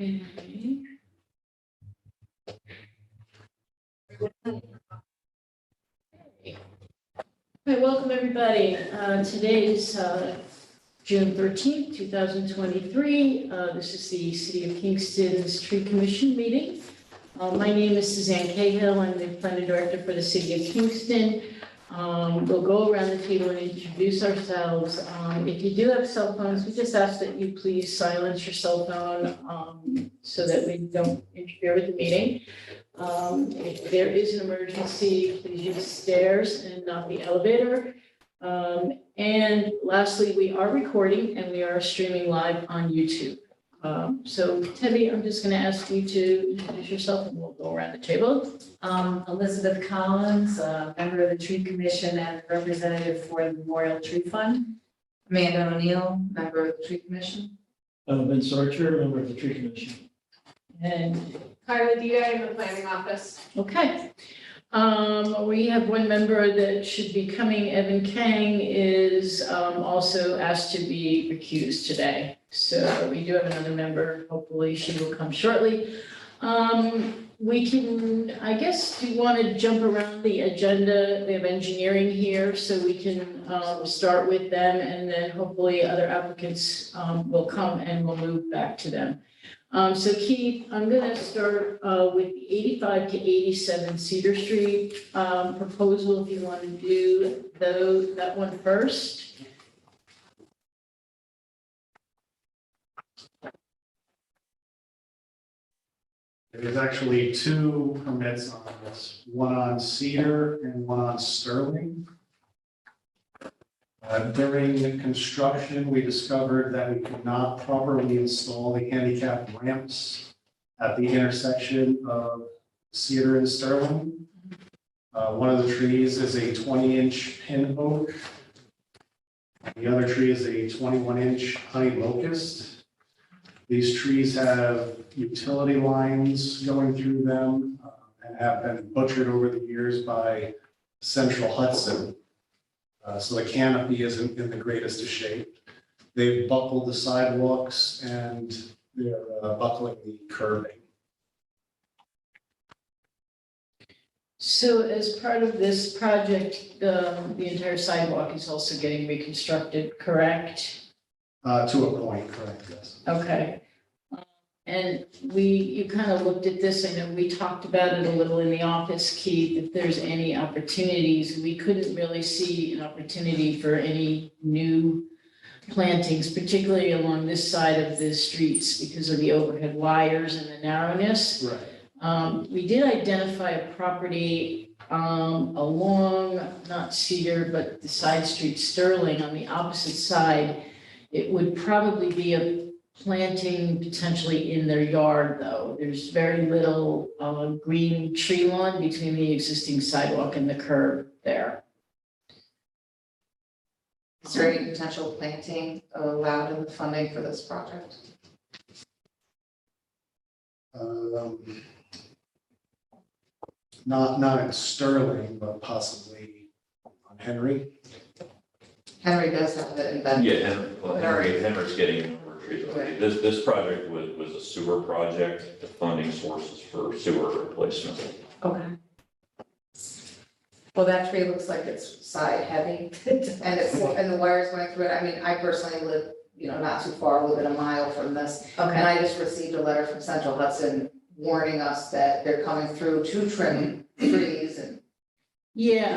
Okay. Hi, welcome everybody. Today's June 13th, 2023. This is the City of Kingston's Tree Commission meeting. My name is Suzanne Cahill. I'm the planning director for the City of Kingston. We'll go around the table and introduce ourselves. If you do have cell phones, we just ask that you please silence your cell phone so that we don't interfere with the meeting. If there is an emergency, please use the stairs and not the elevator. And lastly, we are recording and we are streaming live on YouTube. So Tebby, I'm just going to ask you to introduce yourself and we'll go around the table. Elizabeth Collins, member of the Tree Commission and representative for the Memorial Tree Fund. Amanda O'Neill, member of the Tree Commission. Vince Archer, member of the Tree Commission. And, Carla Dita in the planning office. okay. We have one member that should be coming. Evan Kang is also asked to be recused today. So we do have another member. Hopefully she will come shortly. We can, I guess, do you want to jump around the agenda? We have engineering here, so we can start with them and then hopefully other applicants will come and we'll move back to them. So Keith, I'm going to start with the 85 to 87 Cedar Street proposal, if you want to do that one first. There's actually two permits on this, one on Cedar and one on Sterling. During the construction, we discovered that we could not properly install the handicap ramps at the intersection of Cedar and Sterling. One of the trees is a 20-inch pin oak. The other tree is a 21-inch honey locust. These trees have utility lines going through them and have been butchered over the years by Central Hudson. So the canopy isn't in the greatest of shape. They've buckled the sidewalks and they're buckling the curbing. So as part of this project, the entire sidewalk is also getting reconstructed, correct? To a point, correct, yes. Okay. And you kind of looked at this, I know we talked about it a little in the office, Keith, if there's any opportunities. We couldn't really see an opportunity for any new plantings, particularly along this side of the streets because of the overhead wires and the narrowness. Right. We did identify a property along, not Cedar, but the side street Sterling on the opposite side. It would probably be a planting potentially in their yard, though. There's very little green tree lawn between the existing sidewalk and the curb there. Is there any potential planting allowed in the funding for this project? Not at Sterling, but possibly on Henry. Henry does have it embedded. Yeah, Henry's getting more trees. Right. This project was a sewer project, the funding sources for sewer replacement. Okay. Well, that tree looks like it's side heavy and the wires going through it. I mean, I personally live, not too far, within a mile from this. And I just received a letter from Central Hudson warning us that they're coming through to trim trees and. Yeah,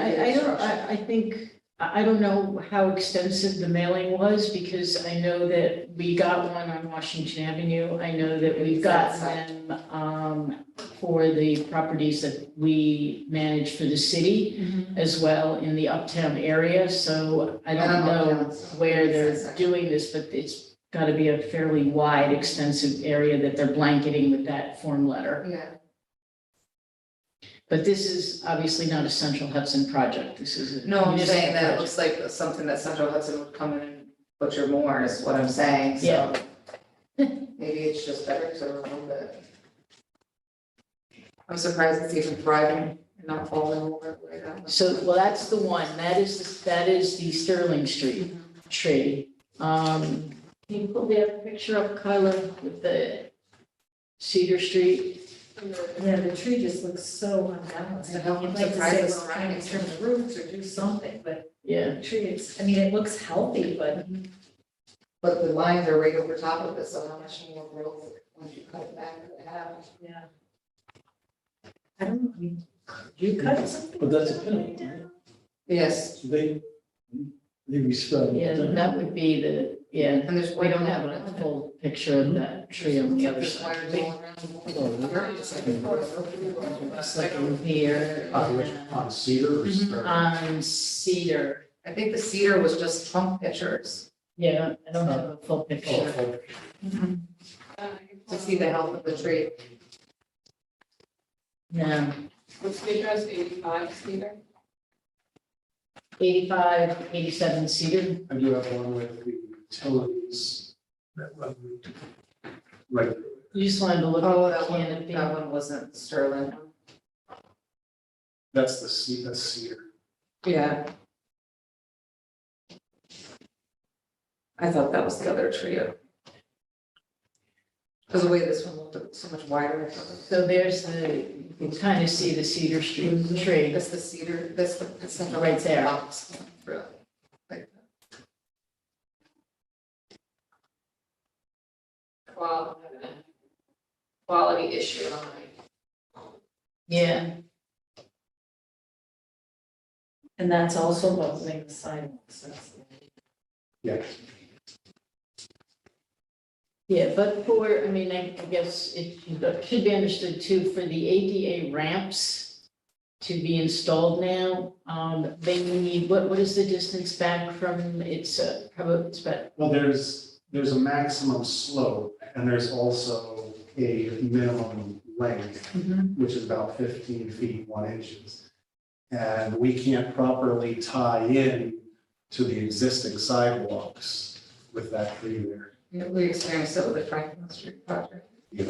I don't know how extensive the mailing was because I know that we got one on Washington Avenue. I know that we've gotten them for the properties that we manage for the city as well in the uptown area. So I don't know where they're doing this, but it's got to be a fairly wide, extensive area that they're blanketing with that form letter. Yeah. But this is obviously not a Central Hudson project. This is a. No, I'm municipal saying that it project. looks like something that Central Hudson would come in and butcher more is what I'm saying, so. Maybe it's just better to remove it. I'm surprised it's even thriving and not falling over the way that was. So, well, that's the one. That is the Sterling Street tree. Can you pull the other picture up, Kyla, with the Cedar Street. Yeah, the tree just looks so unbalanced. And how I'd like to surprised say, us well, trying to trim the roots or do something, but Yeah, the tree is, I mean, it looks healthy, but But the lines are right over top of it, so how much more growth once you cut it back could it have? yeah. I don't know, I mean, you cut something? But that's a like penalty, that? right? Yes, So they respect. yeah, that would be the, yeah, and there's. we don't have a full picture of that tree on the other There's side. wires all around. It's like in here, On Cedar or Sterling? on Cedar. I think the cedar was just trunk pictures Yeah, I don't have a full Oh, picture. to see the health of the tree. Yeah, What's the address, 85 Cedar? 85, 87 Cedar. I do have one with the utilities that run right through it. You just wanted to look Oh, at that the one, canopy. that one wasn't Sterling. That's that's Cedar. Yeah. I thought that was the other trio. Because the way this one looked so much wider. I thought it was- So there's the, you can kind of see the Cedar Street tree. That's the cedar, that's the. Right there. Box. Really. Like that. Quality issue on Yeah, And that's also buzzing the sidewalks, that's. Yeah. yeah, but for, I mean, I guess it should be understood too, for the ADA ramps to be installed now, they need, what is the distance back from, it's, probably, it's about, Well, there's a maximum slope and there's also a minimum length, which is about 15 feet, 1 inches. And we can't properly tie in to the existing sidewalks with that tree there. Yeah, we experienced it with the Franklin Street project. Yeah.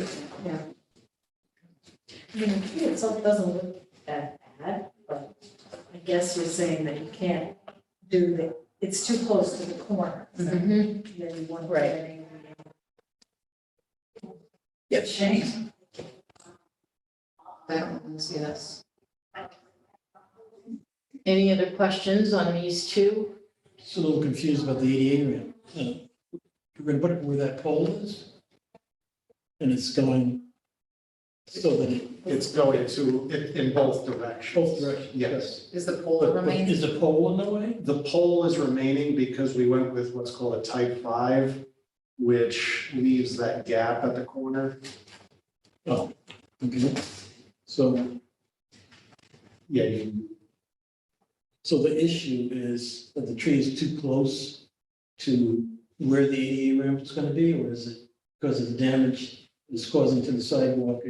I mean, the tree itself doesn't look that bad, but I guess you're saying that you can't do the, it's too close to the corner. so then you want to. Right. Yep. Shame. That one was, yes. any other questions on these two? Just a little confused about the ADA ramp. You're gonna put it where that pole is? And it's going so that it, It's going to, in both directions. both directions? Yes. Is the pole But remaining? is the pole in the way? The pole is remaining because we went with what's called a type 5, which leaves that gap at the corner. Oh, okay. So, Yeah, you, so the issue is that the tree is too close to where the ADA ramp is gonna be, or is it because of the damage it's causing to the sidewalk?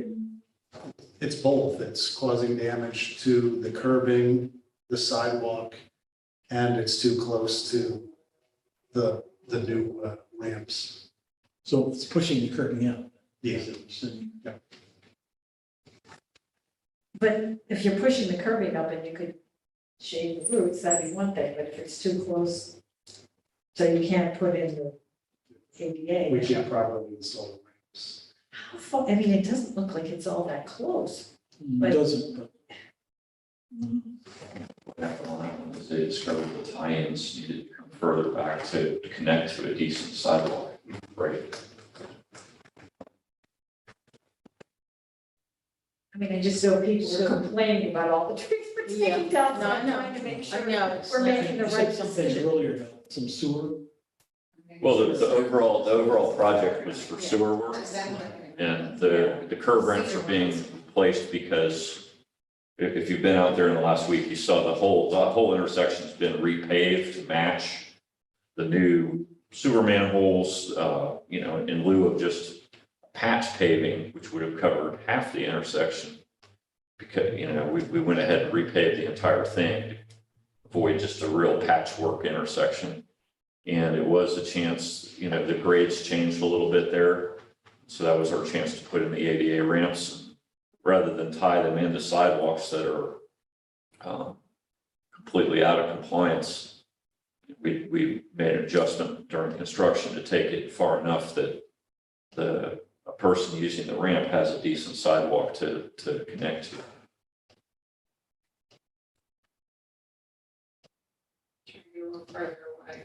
it's both. It's causing damage to the curbing, the sidewalk, and it's too close to the new ramps. So it's pushing the curbing out. Yeah. is what you're saying. But if you're pushing the curbing up and you could shade the roots, that'd be one thing, but if it's too close, so you can't put in the ADA. We can't properly install the ramps. How far, I mean, it doesn't look like it's all that close. It doesn't, but. As they discovered the tie-ins needed to come further back to connect to a decent sidewalk, right? I mean, I just know people So- are complaining about all the trees we're taking down, so No, I I'm know. trying to make I sure know, it's we're like- making the You right said something decision. earlier about some sewer. Well, the overall project was for sewer work. And the curb ramps are being placed because if you've been out there in the last week, you saw the whole intersection's been repaved to match the new sewer manholes, in lieu of just patch paving, which would have covered half the intersection. Because, we went ahead and repaved the entire thing to avoid just a real patchwork intersection. And it was a chance, the grades changed a little bit there. So that was our chance to put in the ADA ramps rather than tie them into sidewalks that are completely out of compliance. We made an adjustment during construction to take it far enough that the a person using the ramp has a decent sidewalk to connect to. You're a little further away.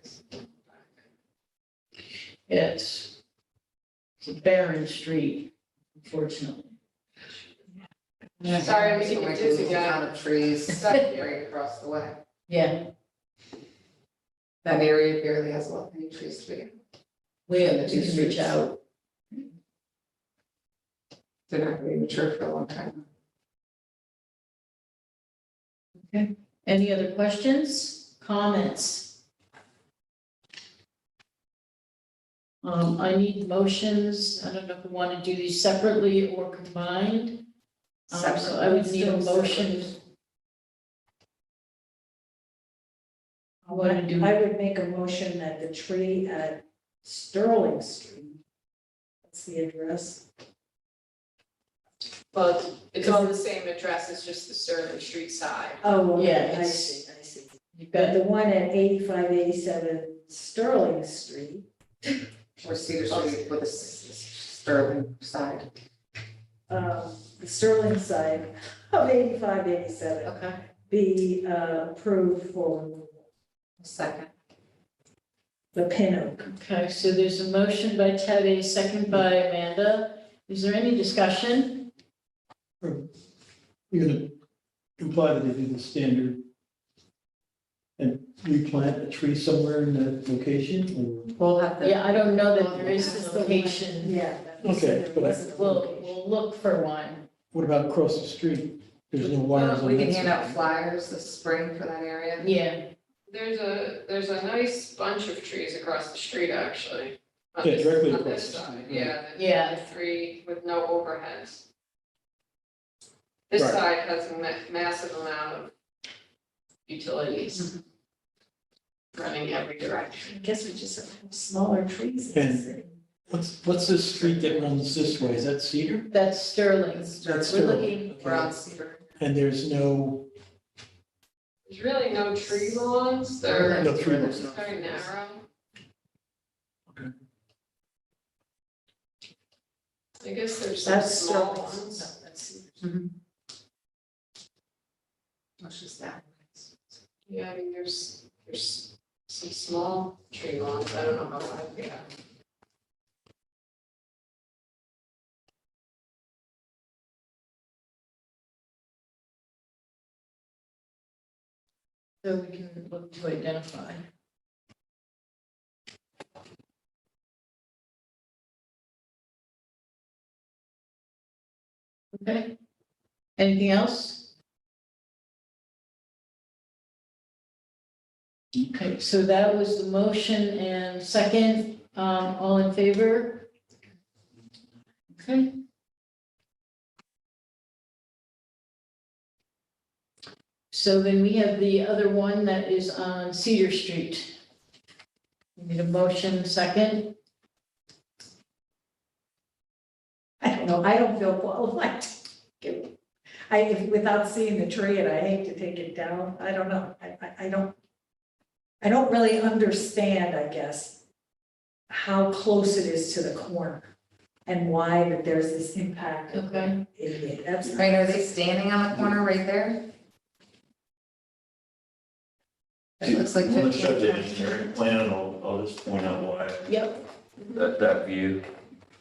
It's a barren street, unfortunately. Sorry, I'm So getting like dizzy, a guy. lot of trees right across the way. Yeah, That area barely has any trees to begin. we And the have two to reach streets. out. They're not going to be mature for a long time. Any other questions, comments? I need motions. I don't know if we want to do these separately or combined. So I would need a motion. What to do? I would make a motion that the tree at Sterling Street, that's the address. Well, it's on the same address, it's just the Sterling Street side. Oh, okay, Yeah, I it's- see, I see. You've But got, the one at 8587 Sterling Street, Or Cedar Street with a Sterling side. the Sterling side of 8587 okay, be approved for Second. the pin oak. okay, so there's a motion by Ted, a second by Amanda. Is there any discussion? You're gonna imply that they do the standard and replant a tree somewhere in that location, We'll have to. Yeah, I don't know that there is this location. Yeah. Okay, but We'll look for one. or what about across the street? There's no wires on We that can hand out side. flyers this spring for that area. Yeah, There's a nice bunch of trees across the street, actually. On Yeah, this- directly on across this the side, street, yeah. Yeah. The three with no overheads. This Right. side has a massive amount of utilities. Running every direction. I guess we just have smaller trees in the And- city. What's this street that runs this way? Is that Cedar? that's Sterling. That's We're Sterling. looking, We're on Cedar. And there's no, There's really no tree lawns, they're no tree it's lawns. very narrow. Okay. I guess there's some That's small Sterling. ones. No, that's- That's just that. Yeah, I mean, there's some small tree lawns, I don't know how wide they are. so we can look to identify. Okay, anything else? Okay, so that was the motion and second, all in favor? Okay. So then we have the other one that is on Cedar Street. We need a motion second. I don't know, I don't feel qualified. to give- without seeing the tree, and I hate to take it down, I don't know, I don't really understand, I guess, how close it is to the corner and why that there's this impact. Okay. That's. Right, are they standing on the corner right there? It looks like I'm gonna show the 15. engineering plan, and I'll just point out why Yep. that view.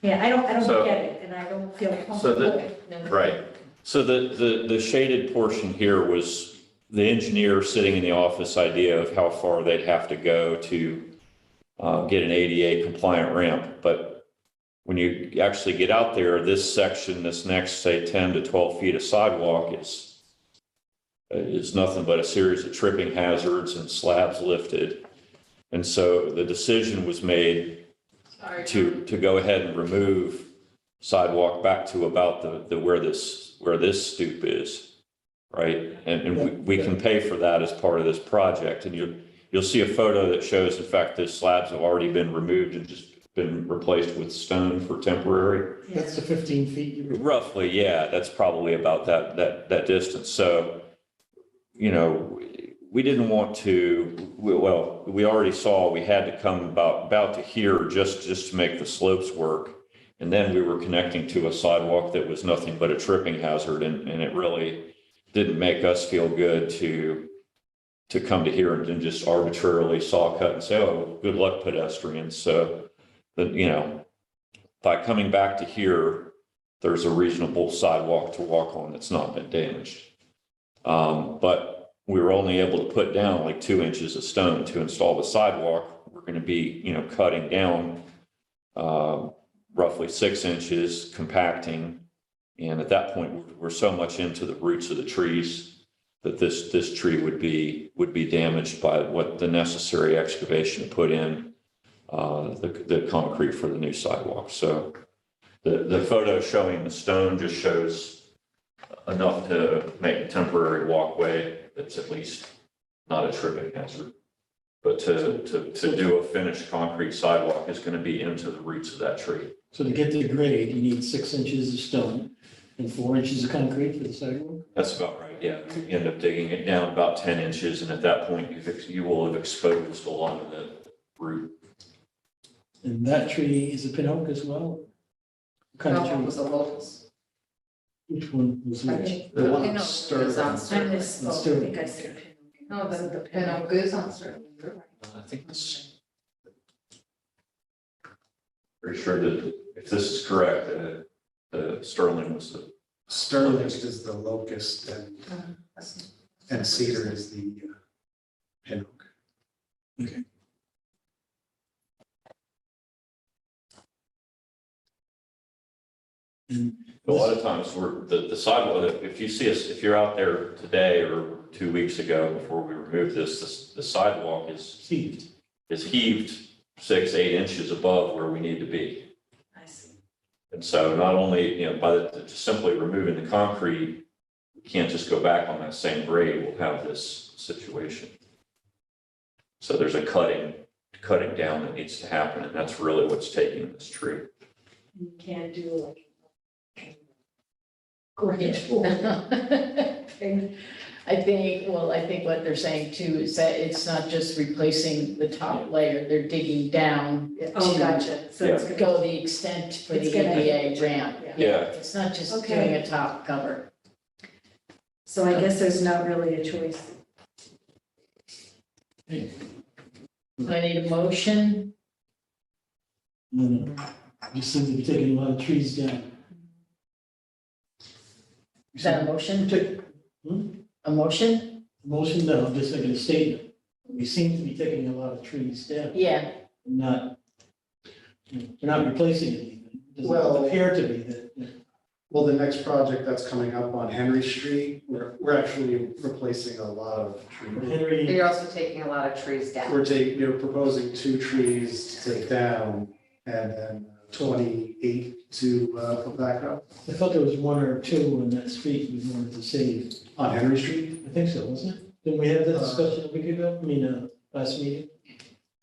Yeah, I don't So- get it, and I don't feel So the- comfortable. Right. So the shaded portion here was the engineer sitting in the office idea of how far they'd have to go to get an ADA compliant ramp. But when you actually get out there, this section, this next, say, 10 to 12 feet of sidewalk is nothing but a series of tripping hazards and slabs lifted. And so the decision was made Sorry. to go ahead and remove sidewalk back to about the where this stoop is, right? And we can pay for that as part of this project. And you'll see a photo that shows, in fact, the slabs have already been removed and just been replaced with stone for temporary. that's the 15 feet you were. Roughly, yeah, that's probably about that distance. So, you know, we didn't want to, we already saw we had to come about to here just to make the slopes work. And then we were connecting to a sidewalk that was nothing but a tripping hazard, and it really didn't make us feel good to come to here and then just arbitrarily saw cut and say, oh, good luck pedestrians. So that, you know, by coming back to here, there's a reasonable sidewalk to walk on that's not been damaged. But we were only able to put down like 2 inches of stone to install the sidewalk. We're going to be, you know, cutting down roughly 6 inches, compacting. And at that point, we're so much into the roots of the trees that this tree would be damaged by what the necessary excavation to put in the concrete for the new sidewalk. So the photo showing the stone just shows enough to make a temporary walkway that's at least not a tripping hazard. But to do a finished concrete sidewalk is going to be into the roots of that tree. So to get the grade, you need 6 inches of stone and 4 inches of concrete for the sidewalk? That's about right, yeah. You end up digging it down about 10 inches, and at that point, you will have exposed a lot of the root. And that tree is a pin oak as well? What kind of That one tree? was a locust. Which one was I which? think The one pin on oak Sterling. is on I Sterling. misspoke, I think I said. No, the pin oak is on Sterling. You're right. I think this. Pretty sure that if this is correct, the Sterling was the. Sterling is the locust That's- and cedar is the pin oak. And A lot of times the sidewalk, if you see us, if you're out there today or 2 weeks ago before we removed this, the sidewalk is heaved 6, 8 inches above where we need to be. I see. And so not only, you know, just simply removing the concrete, we can't just go back on that same grade, we'll have this situation. So there's a cutting down that needs to happen, and that's really what's taking this tree. You can't do like. Great. I think what they're saying too is that it's not just replacing the top layer, they're digging down Oh, to gotcha. So it's gonna go the extent for the It's gonna- ADA ramp. Yeah. It's not just Okay. doing a top cover. So I guess there's not really a choice. I need a motion. No, you seem to be taking a lot of trees down. Is that a motion? A motion? Motion, no, I'm just making a statement. We seem to be taking a lot of trees down, Yeah, not, we're not replacing anything. It Well- doesn't appear to be that. Well, the next project that's coming up on Henry Street, we're actually replacing a lot of trees. Henry, You're also taking a lot of trees down. You're proposing 2 trees to take down and then 28 to put back up I thought there was 1 or 2 on that street we wanted to save. on Henry Street. I think so, wasn't it? Didn't we have that discussion a week ago? Last meeting?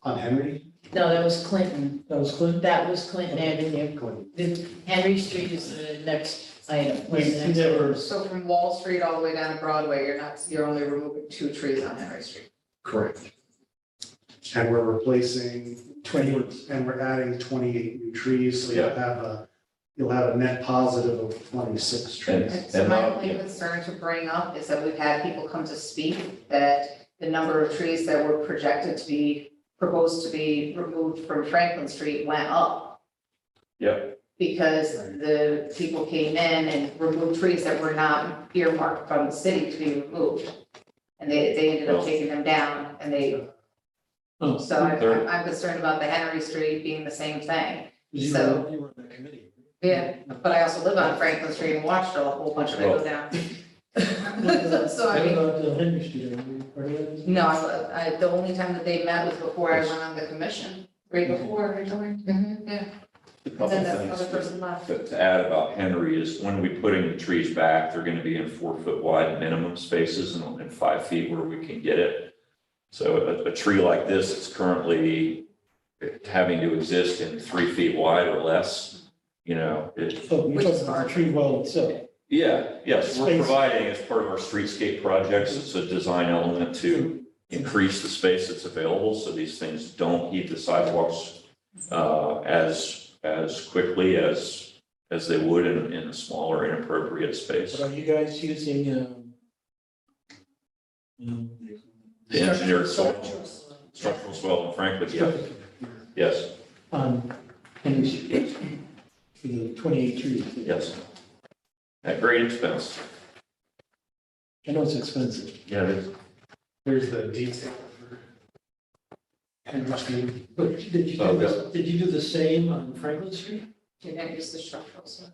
On Henry? no, that was Clinton. That was Clint? That was Clinton Avenue. The Henry Street is the next item. What's the We next never, one? So from Wall Street all the way down to Broadway, you're only removing 2 trees on Henry Street. Correct. And we're replacing 28. and we're adding 28 new trees, so you'll have a net positive of 26 trees. And- So my not- only concern to bring up is that we've had people come to speak that the number of trees that were proposed to be removed from Franklin Street went up. Yep. Because the people came in and removed trees that were not earmarked from the city to be removed. And they ended up taking them down and oh, so I'm concerned about the Henry Street being the same thing. you so- were on that committee. Yeah, but I also live on Franklin Street and watched a whole bunch of it go down. So I What mean, about Henry Street? Are you part of that? no, the only time that they met was before I went on the commission, right before I joined. Yeah, A and couple then the things other person left. to add about Henry is when we putting the trees back, they're going to be in 4-foot wide minimum spaces and 5 feet where we can get it. So a tree like this is currently having to exist in 3 feet wide or less, you know, it, Oh, you're Which is talking about hard. the tree well itself. yes, we're Space. providing as part of our streetscape projects, it's a design element to increase the space that's available, so these things don't heat the sidewalks as as quickly as they would in a smaller inappropriate space. But are you guys using, The engineered soil, structural soil in Franklin, yes, yes, on Henry Street for the 28 trees? yes. At great expense. I know it's expensive, Yeah, it is. Here's the detail for Henry Street. but did you do the same on Franklin Street? You're gonna use the structural soil.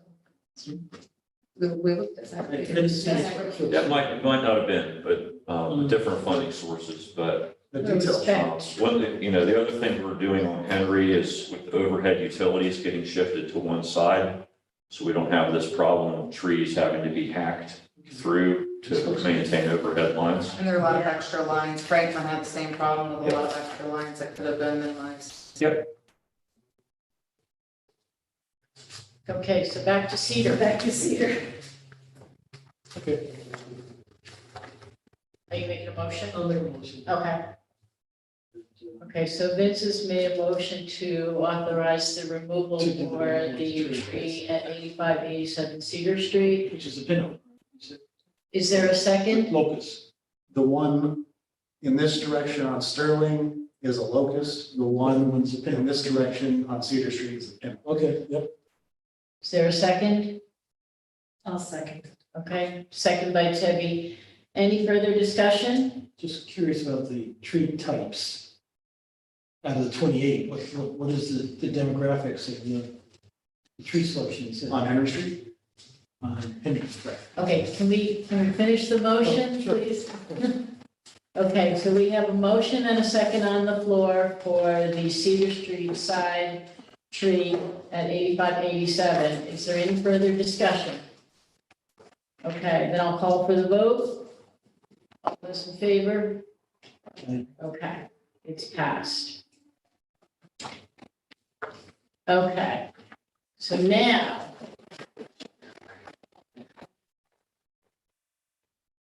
We looked at that. I didn't see the structural- That might not have been, but different funding sources, but The It was detail. spent. the other thing we're doing on Henry is with the overhead utilities getting shifted to one side. So we don't have this problem of trees having to be hacked through to maintain overhead lines. And there are a lot of extra lines. Franklin had the same problem with a lot of extra lines that could have been minimized. Okay, so back to Cedar. Back to Cedar. Okay, Are you making a motion? I'll make a motion. Okay. Okay, so Vince has made a motion to authorize the removal To do the for removal of the the tree at 8587 Cedar Street. Which is a pin Is there a second? locus. The one in this direction on Sterling is a locust. The one One's a in pin. this direction on Cedar Street is a pin. Okay, yep. Is there a second? I'll second. Okay, second by Debbie. Any further discussion? Just curious about the tree types. Out of the 28, what is the demographics of the tree selection? You said? On Henry Street? On Henry, right. Okay, can we finish the motion, Oh, sure. please? Okay, so we have a motion and a second on the floor for the Cedar Street side tree at 8587. Is there any further discussion? Okay, then I'll call for the vote. All those in favor? Aye. Okay, it's passed. Okay, so now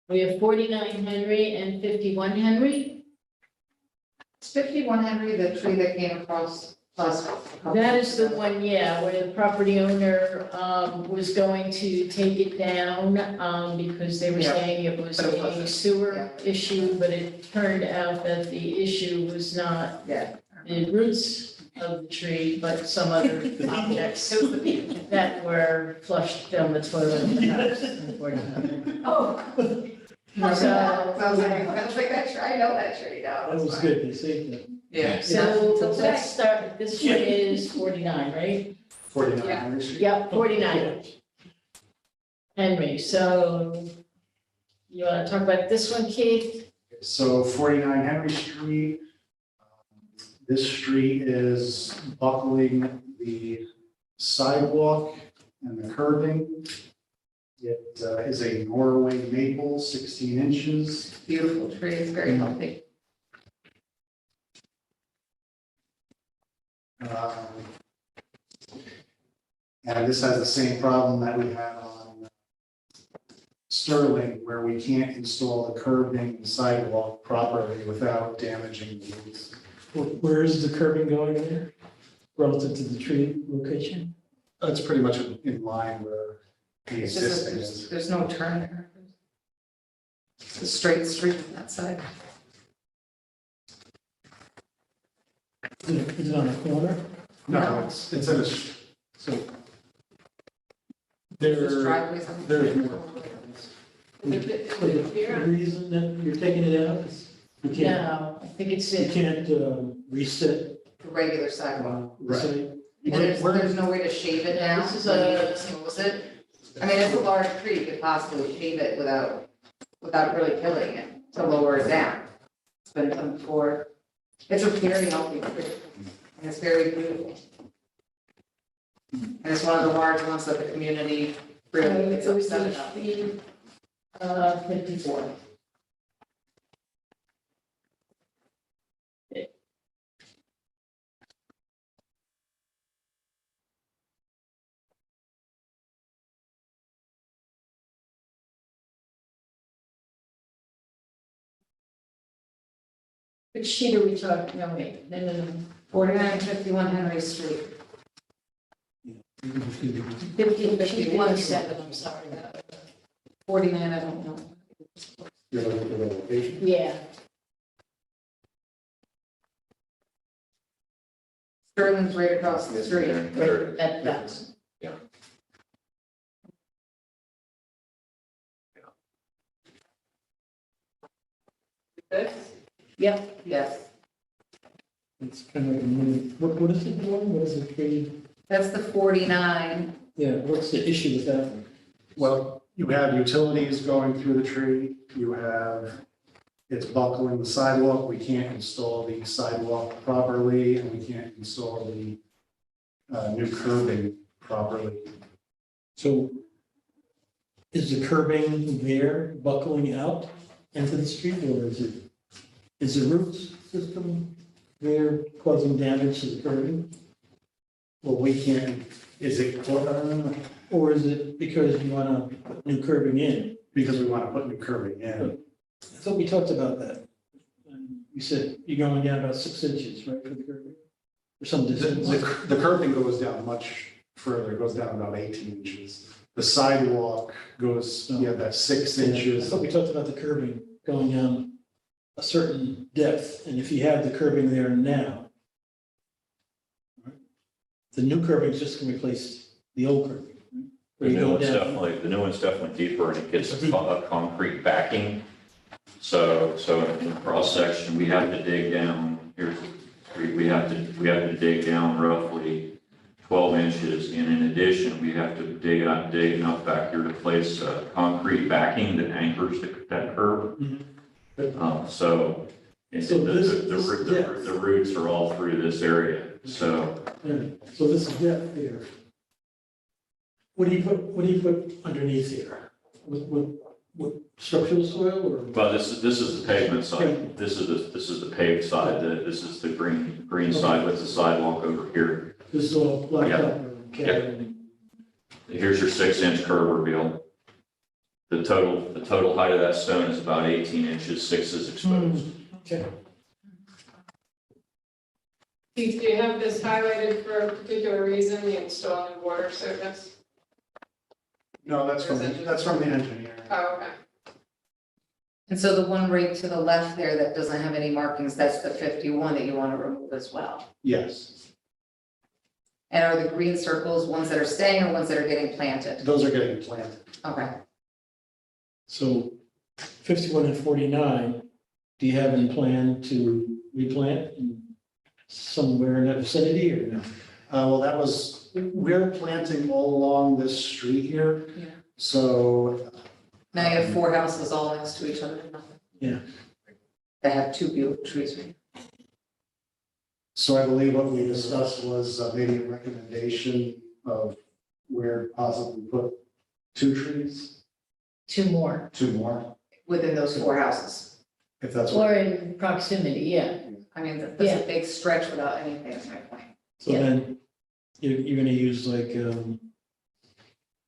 we have 49 Henry and 51 Henry. It's 51 Henry, the tree that came across plus. That is the one, yeah, where the property owner was going to take it down because they were Yeah. saying it was But it a wasn't. sewer issue, but it turned out that the issue was not Yeah. the roots of the tree, but some other objects that were flushed down the toilet in the house, unfortunately. Oh, So I was like, that tree, I know that tree now. That was good, they saved it. Yeah. So So let's start, this one is 49, right? 49 Yeah. Henry Street. Yep, 49. Henry, so you want to talk about this one, Keith? So 49 Henry Street. This street is buckling the sidewalk and the curbing. It is a Norway maple, 16 inches. Beautiful tree, it's very healthy. And this has the same problem that we had on Sterling, where we can't install the curbing and sidewalk properly without damaging the roots. Where is the curbing going there relative to the tree location? That's pretty much in line where the It's just, existing is. there's no turn there. It's a straight street on that side. Is it on a corner? No, it's in a, So There's there, driveways on. there's more. the reason that you're taking it out is you can't, No, I think it's you in, can't reset The regular sidewalk. the site. There's no way to shave it down, This is so you a- can expose it. I mean, it's a large tree, you could possibly shave it without really killing it, to lower it down. It's been done before. It's a very healthy tree, and it's very beautiful. And it's one of the large ones that the community really gets it was upset about. the 54. Which sheet are we talking, no, wait, no. 4951 Henry Street. 51, I'm sorry. 49, I don't know. You're looking for the location? Yeah, Sterling's right across the street. right, that's, Good. yep. Yes, It's kind of like a mini, what is it doing? What is it tree? that's the 49. Yeah, what's the issue with that one? Well, you have utilities going through the tree, you have, it's buckling the sidewalk, we can't install the sidewalk properly, and we can't install the new curbing properly. So is the curbing there buckling out into the street, or is the root system there causing damage to the curbing? Well, we can't, is it, Or is it because you want to put new curbing in? because we want to put new curbing in. I thought we talked about that. You said you're going down about 6 inches, right, for the curbing? Or some The, distance? the curbing goes down much further, it goes down about 18 inches. The sidewalk goes, yeah, that's 6 I inches. thought we talked about the curbing going down a certain depth, and if you have the curbing there now, right, the new curbing is just going to replace the old curbing. right? The Where you new go one's down- definitely, the new one's definitely deeper and it gets a concrete backing. So in the cross section, we have to dig down, we have to dig down roughly 12 inches. And in addition, we have to dig enough back here to place concrete backing that anchors that curb. Mhm. So So the roots are all through this area, so. Yeah, so this is depth here. What do you put underneath here? What structural soil or? Well, this is the pavement side, this is the paved side, this is the green side with the sidewalk over here. This is all black Yeah. up or okay? Here's your 6-inch curb reveal. The total height of that stone is about 18 inches, 6 is exposed. Okay. Keith, do you have this highlighted for a particular reason, the installing water service? No, that's from the engineer. Oh, okay. And so the one right to the left there that doesn't have any markings, that's the 51 that you want to remove as well. Yes, And are the green circles ones that are staying or ones that are getting planted? those are getting planted. Okay. So 51 and 49, do you have any plan to replant in somewhere in that vicinity or no? Well, we're planting all along this street here. Yeah. So, Now you have 4 houses all next to each other. Yeah. They have 2 beautiful trees. Right? so I believe what we discussed was maybe a recommendation of where possibly put 2 trees, 2 more, 2 more, Within those 4 houses. if that's what. or in proximity, yeah. I mean, that's Yeah. a big stretch without anything, is my point. So Yeah. then you're going to use like, what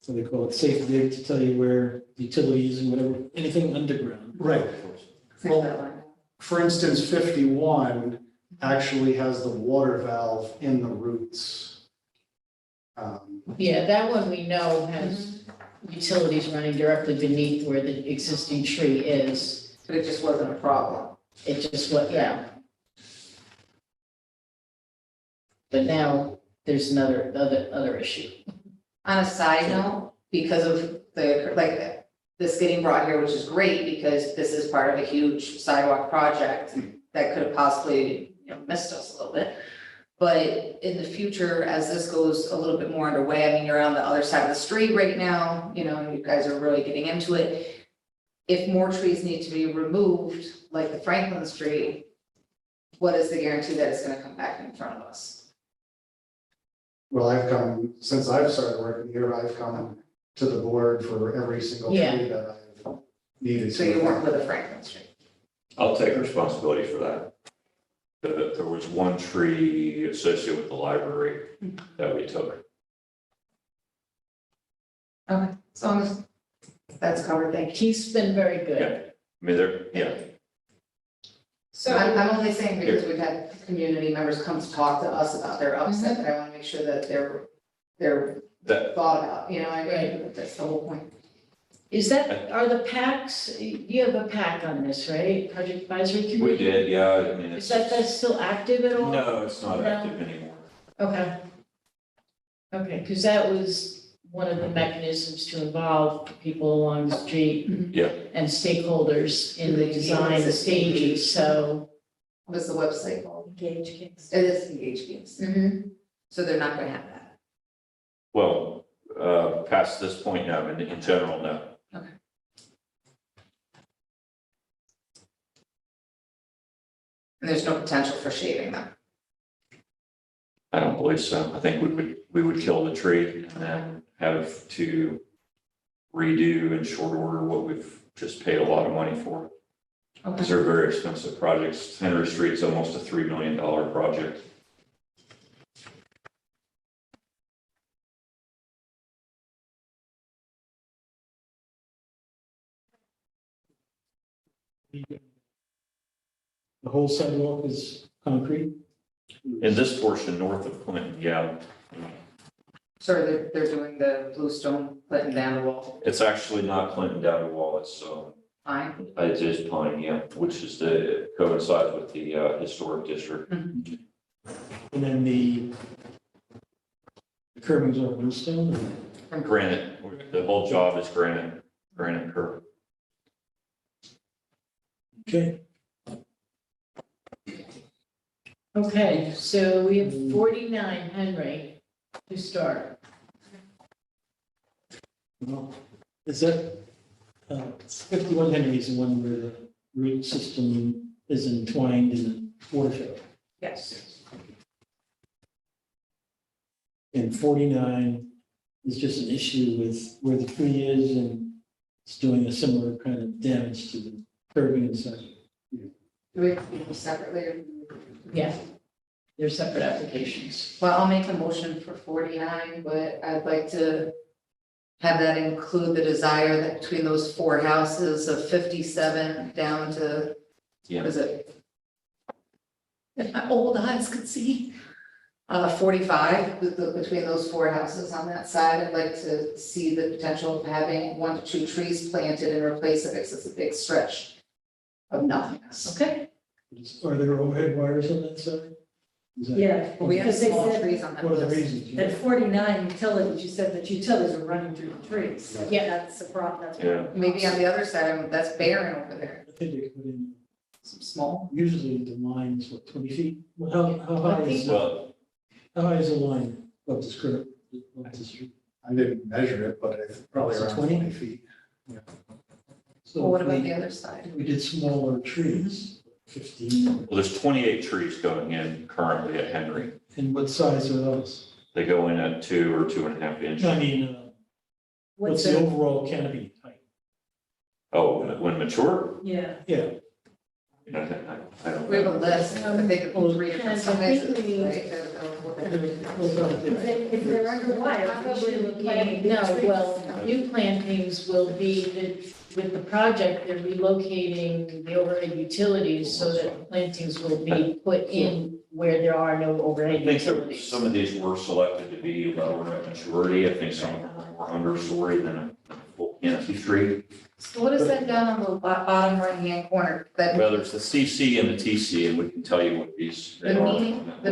do they call it, safe dig to tell you where utilities and whatever, anything underground. Right. Fix Well- that line. For instance, 51 actually has the water valve in the roots. Yeah, that one we know has utilities running directly beneath where the existing tree is. But it just wasn't a problem. It just what, yeah. But now there's other issue. On a side note, because of this getting brought here, which is great, because this is part of a huge sidewalk project that could have possibly, missed us a little bit. But in the future, as this goes a little bit more underway, I mean, you're on the other side of the street right now, you guys are really getting into it. If more trees need to be removed, like the Franklin Street, what is the guarantee that it's gonna come back in front of us? Well, since I've started working here, I've come to the board for every single Yeah. tree that I've needed. So you weren't with the Franklin Street. I'll take responsibility for that. There was one tree associated with the library that we took. Okay, as long as that's covered, thank you. Keith's been very good. I mean, yeah, So. I'm only saying because we've had community members come to talk to us about their upset, that I want to make sure that they're they're That, thought about, you know, I Right. mean, that's the whole point. Are the PACs, you have a PAC on this, right? Project Advisory Committee? we did, yeah, I mean, Is it's. that's still active at all? No, it's not No? active anymore. Okay. Okay, because that was one of the mechanisms to involve people along the street. Yeah. And stakeholders in the design stages, so. What's the website called? Engage Kingston. It is Engage Games. So they're not gonna have that. Well, past this point, no, in general, no. And there's no potential for shading them. I don't believe so. I think we would kill the tree and then have to redo in short order what we've just paid a lot of money for. These are very expensive projects. Henry Street's almost a $3 million project. The whole sidewalk is concrete? In this portion north of Clinton, yeah, So they're doing the bluestone, letting down the wall, it's actually not Clinton down the wall, fine. it is Pine, yeah, which is coincides with the historic district. And then the curbings are bluestone? or- Granite, the whole job is granite curb. Okay, Okay, so we have 49 Henry to start. well, is that, 51 Henry is the one where the root system is entwined in the watershed. Yes. And 49 is just an issue with where the tree is and it's doing a similar kind of damage to the curbing and such. Do we do them separately? Or- Yeah, they're separate applications. Well, I'll make a motion for 49, but I'd like to have that include the desire that between those four houses of 57 down to, Yeah. what is it? If my old eyes could see. 45, between those four houses on that side, I'd like to see the potential of having 1 to 2 trees planted and replace it, because it's a big stretch of nothingness. Okay, Are there overhead wires on that side? Is that Yeah, We have because they small said trees on that one of the list. reasons? at 49 utilities, you said that utilities are running through the trees. Yeah. That's the problem, that's. Yeah. Maybe on the other side, that's barren over there, I think they could put in, some small. usually the line is what, 20 feet? Well, how high is, Well, how high is the line of the script, of the street? I didn't measure it, but it's probably So around 20? 20 feet. So Well, what if about we- the other side? if we did smaller trees, 15, there's 28 trees going in currently at Henry. and what size are those? They go in at 2 or 2.5 inches. I mean, what's the overall canopy height? Oh, when mature? Yeah. Yeah, I don't We have a know. list, I think of 3 different Yes, I think sizes, we- right? If they're underwater, we Probably should be looking, planting no, trees. well, new plantings will be, with the project, they're relocating the overhead utilities so that the plantings will be put in where there are no I overhead think that utilities. some of these were selected to be lower at maturity. I think some of them were understory than a full canopy tree. So what is that down on the bottom right-hand corner? That, Well, there's the CC and the TC, and we can tell you what these. they the are.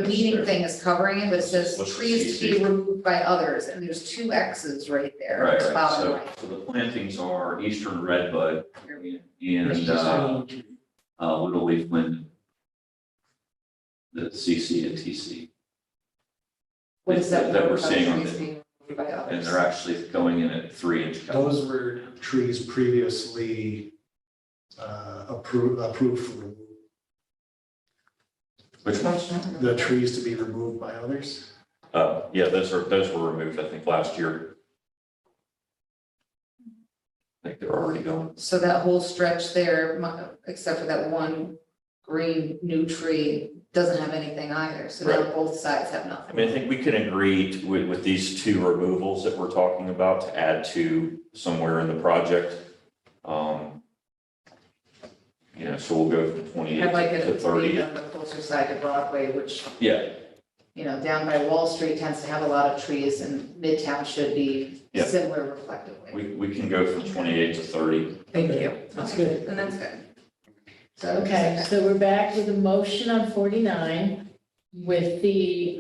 meaning thing is covering it, but it says What's the trees to be CC? removed by others, and there's 2 X's right there, Right, right. bottom So, right. so the plantings are eastern redbud it's and, just a little tree. little leaf linden. The CC and TC, What is that? that we're seeing on Trees the- being removed by and others. they're actually going in at 3-inch caliber. Those were trees previously approved for removal. Which one? The trees to be removed by others. Yeah, those were removed, I think, last year. I think they're already going. So that whole stretch there, except for that one green new tree, doesn't have anything either, so now Right. both sides have I nothing. mean, I think we can agree with these 2 removals that we're talking about to add to somewhere in the project. So we'll go from 28 I'd like it to to 30. be on the closer side to Broadway, which Yeah, you know, down by Wall Street tends to have a lot of trees and Midtown should be Yeah. similar reflectively. We can go from 28 to 30. Thank Okay, you. that's Okay, good. And that's good. So. Okay, so we're back with a motion on 49 with the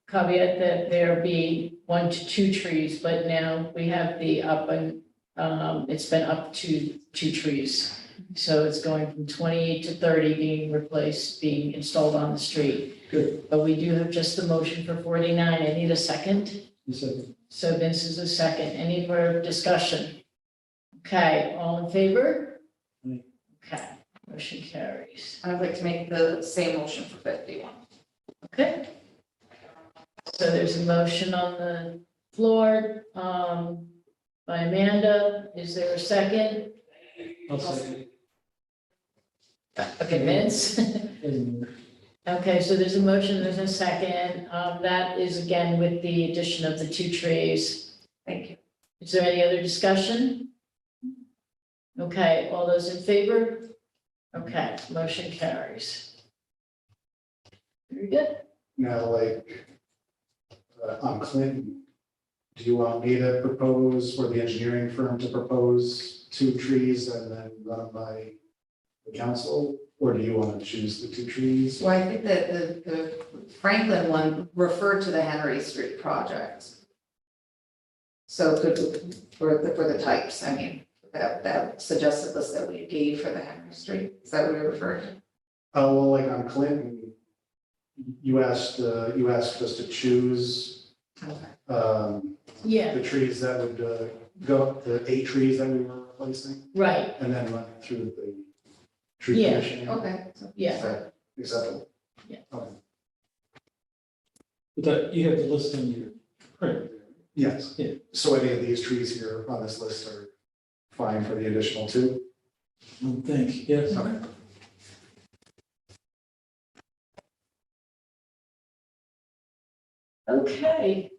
caveat that there be 1 to 2 trees, but now we have the up and, it's been up to 2 trees. So it's going from 28 to 30 being replaced, being installed on the street. Good. But we do have just the motion for 49. I need a second. You said, So Vince is a second. Any further discussion? Okay, all in favor? Aye. Okay, motion carries. I'd like to make the same motion for 51. Okay. So there's a motion on the floor by Amanda. Is there a second? I'll say. Okay, Vince. Okay, so there's a motion, there's a second. That is again with the addition of the 2 trees. Thank you. Is there any other discussion? Okay, all those in favor? Okay, motion carries. Very good. Now, like, on Clinton, do you want me to propose, or the engineering firm to propose 2 trees and then run by the council? Or do you want to choose the 2 trees? Well, I think that the Franklin one referred to the Henry Street project. So could, for the types, I mean, that suggested list that we gave for the Henry Street, is that what we referred to? Oh, well, like on Clinton, you asked us to choose Okay. Yeah, the trees that would go, the 8 trees that we were replacing, right, and then run it through the tree Yeah. commission. Okay. yeah, Is that acceptable? Yeah. Okay. But that, you have the list on your print. Yes. Yeah. So any of these trees here on this list are fine for the additional 2? I think, yes. Okay. okay.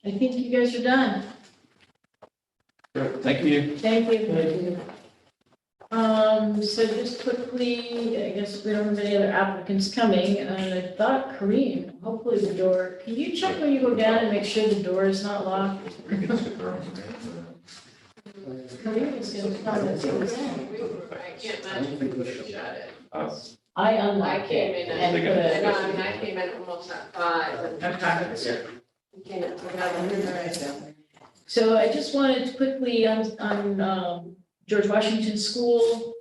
I think you guys are done. Thank you. Thank you. So just quickly, I guess we don't have any other applicants coming, and I thought Kareem, hopefully the door, can you check when you go down and make sure the door is not locked? Kareem is gonna come and take us in. I can't imagine we shut it. I I unlocked came it in and They put got- I a. know, I mean, I came in almost at 5. and- Okay. You can't, we're not under there. So I just wanted to quickly on George Washington School,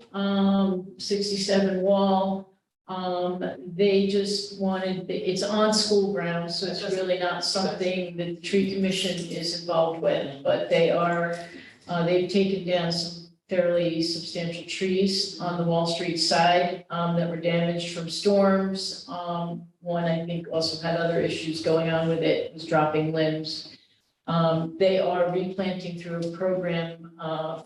67 Wall. They just wanted, it's on school grounds, so it's really not something that the tree commission is involved with, but they are, they've taken down some fairly substantial trees on the Wall Street side that were damaged from storms. One, I think, also had other issues going on with it, was dropping limbs. They are replanting through a program,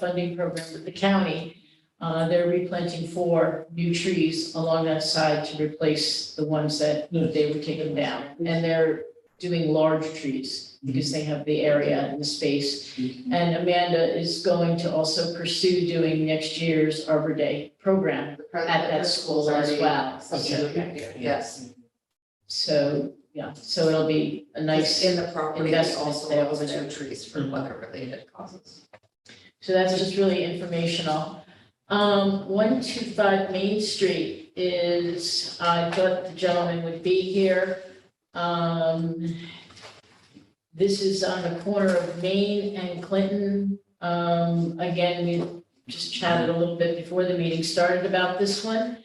funding program with the county. They're replanting 4 new trees along that side to replace the ones that they were taking down. And they're doing large trees because they have the area and the space. And Amanda is going to also pursue doing next year's Arbor Day program. At that school as well. Yes. So, yeah, so it'll be a nice. In the property, we investment also there owns with 2 it. trees for weather-related causes. So that's just really informational. 125 Main Street is, I thought the gentleman would be here. This is on the corner of Main and Clinton. Again, we just chatted a little bit before the meeting started about this one.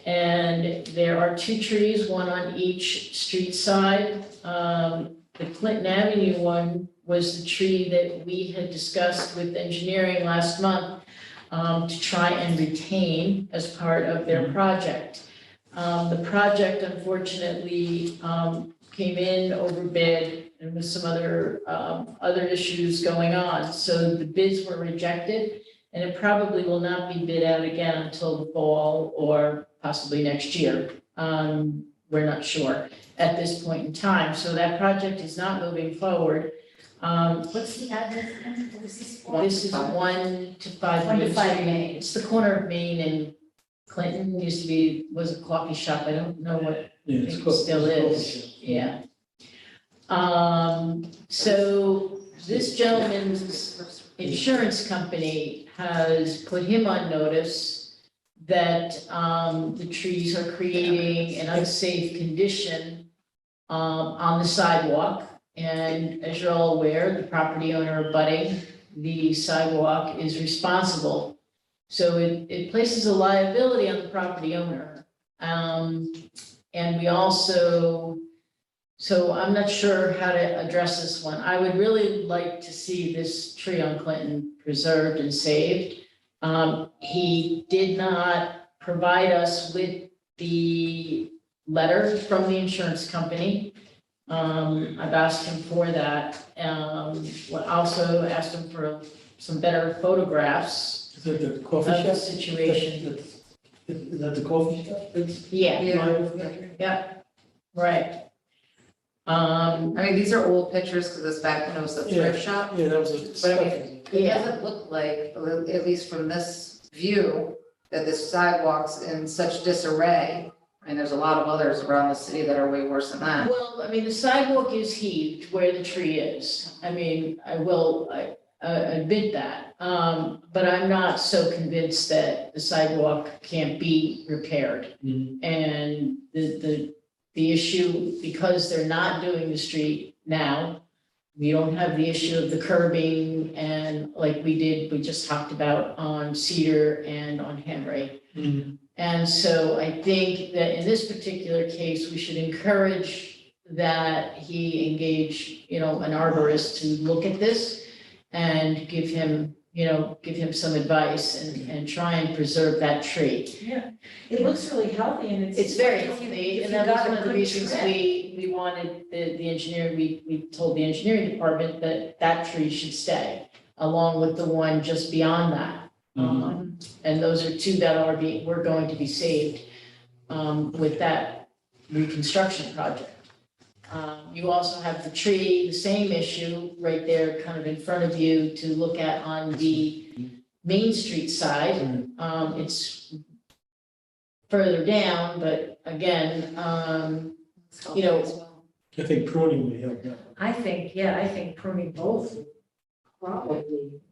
And there are 2 trees, one on each street side. The Clinton Avenue one was the tree that we had discussed with engineering last month to try and retain as part of their project. The project unfortunately came in overbid and with some other issues going on. So the bids were rejected and it probably will not be bid out again until the fall or possibly next year. We're not sure at this point in time. So that project is not moving forward. What's the address? This is 1 to 5 1 to Main 5 Street. Main. It's the corner of Main and Clinton, used to be, was a coffee shop. I don't know what Yeah, I it's think called- still it's is, called- yeah. So this gentleman's insurance company has put him on notice that, the trees are creating an unsafe condition, on the sidewalk. And as you're all aware, the property owner abutting the sidewalk is responsible. So it places a liability on the property owner. And we also, so I'm not sure how to address this one. I would really like to see this tree on Clinton preserved and saved. He did not provide us with the letter from the insurance company. I've asked him for that. Also asked him for some better photographs Is that the coffee of the shop? situation. Is that the coffee shop? It's- Yeah, Yeah. right. I mean, these are old pictures, because it's back when it was the thrift shop. Yeah, that was a. But I mean, it doesn't look like, at least from this view, that this sidewalk's in such disarray. I mean, there's a lot of others around the city that are way worse than that. Well, I mean, the sidewalk is heaved where the tree is. I mean, I admit that. But I'm not so convinced that the sidewalk can't be repaired. Mhm. And the issue, because they're not doing the street now, we don't have the issue of the curbing and like we just talked about on Cedar and on Henry. Mhm. And so I think that in this particular case, we should encourage that he engage, an arborist to look at this and give him some advice and try and preserve that tree. Yeah, it looks really healthy and it's. It's very if you- healthy, if and you that was got a one of the good reasons trim. we wanted the engineer, we told the engineering department that tree should stay, along with the one just beyond that. And those are two that we're going to be saved, with that reconstruction project. You also have the tree, the same issue right there, kind of in front of you to look at on the Main Street side. It's further down, but again, you know, I think pruning would help that. I think pruning both would probably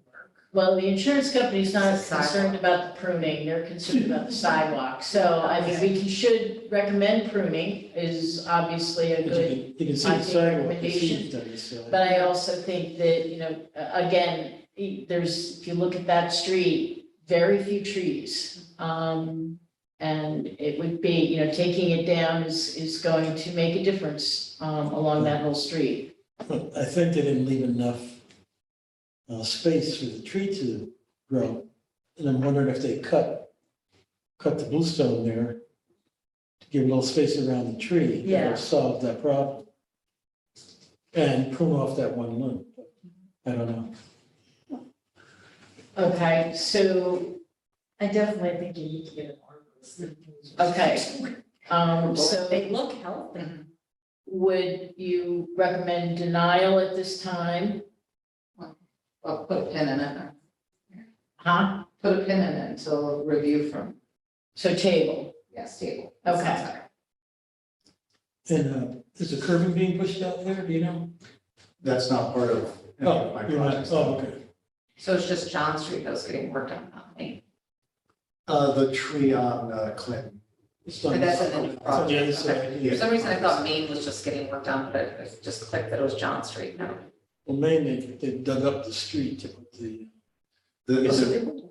work. well, the insurance company's not Sidewalk. concerned about the pruning, they're concerned about the sidewalk. So I mean, we should recommend pruning is obviously a good, You can see I the think sidewalk, the recommendation. seams done, so. but I also think that, again, if you look at that street, very few trees. And it would be, taking it down is going to make a difference, along that whole street. I think they didn't leave enough space for the tree to grow. And I'm wondering if they cut the bluestone there to give a little space around the tree. That Yeah. would solve that problem. And prune off that one limb. I don't know. Okay, so, I definitely think you need to get an arborist. okay, so They look healthy. would you recommend denial at this time? Well, put a pin in it, Huh? put a pin in it until review from, So table, table. Okay. And is the curbing being pushed out there, do you know? That's not part of any of my You're not, projects. okay. So it's just John Street that's getting worked on, not me. The tree on Clinton. It's on- But that's in the new it's on the other project. side, For yeah. some reason, I thought Maine was just getting worked on, but it just clicked that it was John Street, no. Well, mainly they dug up the street to put the, The,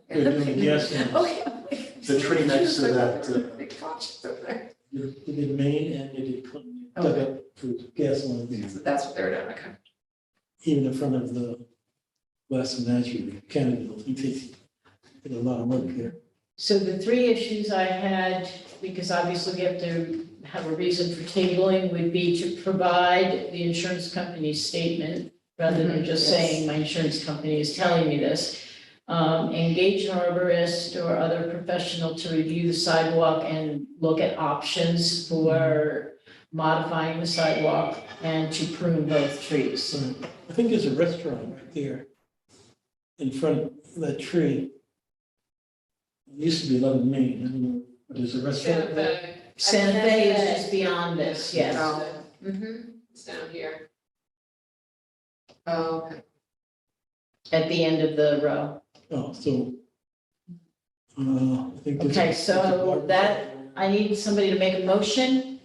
they're doing gas in. Okay. The tree next to that, Big project over there. They did Maine and they did Clinton, dug up for gas lines, So that's what they're doing, okay. even in front of the West Menagerie, Canada, he did a lot of work there. so the three issues I had, because obviously we have to have a reason for tabling, would be to provide the insurance company's statement, rather than just yes. saying, my insurance company is telling me this. Engage an arborist or other professional to review the sidewalk and look at options for modifying the sidewalk and to prune both trees. So I think there's a restaurant right there in front of that tree. It used to be 11 Main, I don't know, but there's a restaurant there. Santa Fe is just beyond this, yes. Oh. Mhm. It's down here. Oh, okay. At the end of the row. Oh, so. I think. there's- Okay, so that, I need somebody to make a motion.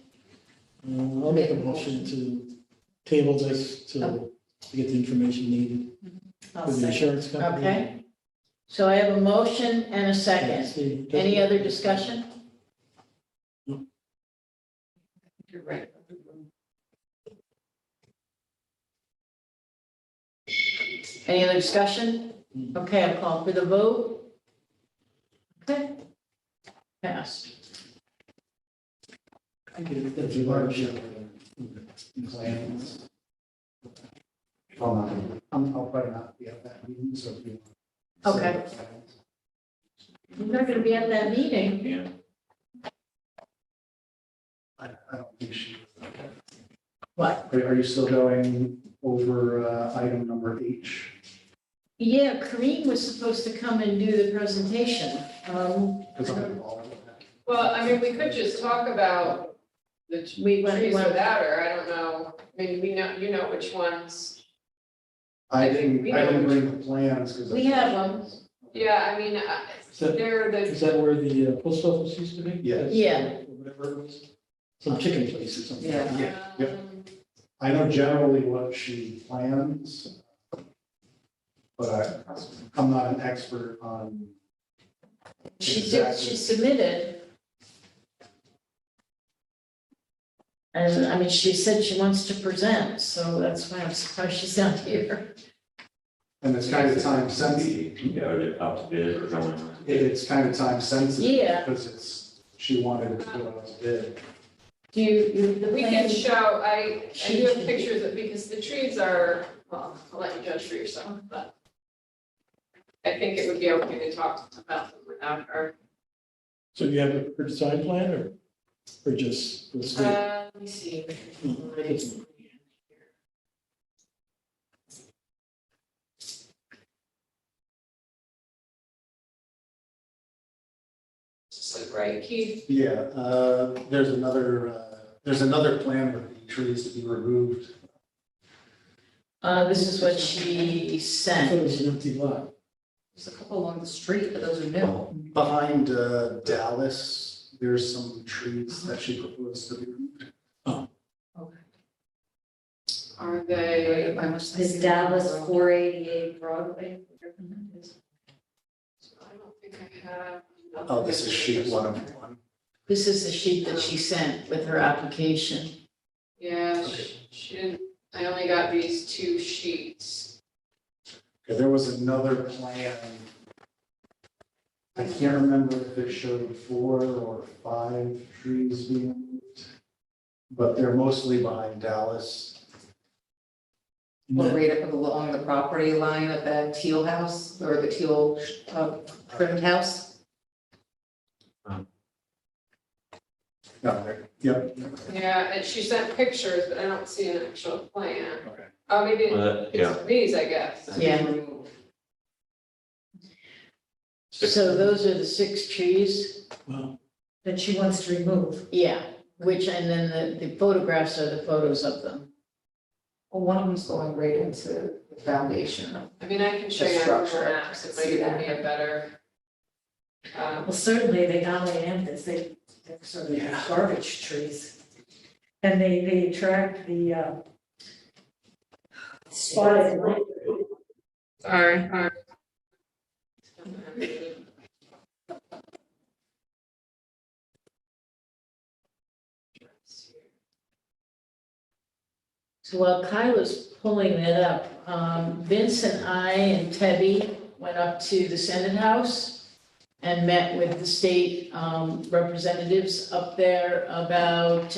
I'll make a motion to table this to get the information needed I'll for the second. insurance company. Okay. So I have a motion and a second. See, Any other discussion? You're right. Any other discussion? Okay, I'll call for the vote. Okay. Passed. I get it, that's If you want to large. plans. I'll probably not be at that meeting, so if you. Okay. You're not gonna be at that meeting. Yeah. I don't think she. What? Are you still going over item number H? Yeah, Kareem was supposed to come and do the presentation. Because I'm involved with that. Well, I mean, we could just talk about the We went, trees without her, I don't know, I mean, we know, you know which ones. I didn't bring the plans because. we have them. Yeah, I mean, Is that, they're the, is that where the post office used to be? Yes. Yeah. Or whatever it was, some chicken place or something. Yeah. Yep. I know generally what she plans. But I'm not an expert on. She did, she submitted. And I mean, she said she wants to present, so that's why I'm surprised she's not here. And it's kind of time sensitive. Yeah, out to bid or going. It's kind of time sensitive. Yeah. Because she wanted to go out to bid. Do you, the we plan, can show, I do have pictures of, because the trees are, well, I'll let you judge for yourself, but I think it would be okay to talk about them without her. So you have a design plan or just? the state? Let me see. Just like, right, Keith? Yeah, there's another plan with the trees to be removed. this is what she I thought it sent. was an empty lot. There's a couple along the street, but those are new. Behind Dallas, there's some trees that she proposed to be removed. Are they? How much Is Dallas 488 Broadway? I don't think I have. Oh, this is sheet 101. This is the sheet that she sent with her application. Yeah, Okay. she didn't, I only got these two sheets. Okay, there was another plan. I can't remember if it showed 4 or 5 trees being removed. But they're mostly behind Dallas. Or right up along the property line of that teal house or the teal trimmed house. No, there, yep. Yeah, and she sent pictures, but I don't see an actual plan. Okay. Oh, maybe Yeah. it's these, I guess. Yeah. So those are the 6 trees. Wow. That she wants to remove. Yeah, which, and then the photographs are the photos of them. Well, one of them's going right into the foundation. I mean, I can show The you on Google structure, Maps, it might see even that. be a better. Well, certainly the Oleanders, they're sort of garbage trees. And they attract the spotted lizard. Sorry. So while Kyla's pulling that up, Vince and I and Tebby went up to the Senate House and met with the state representatives up there about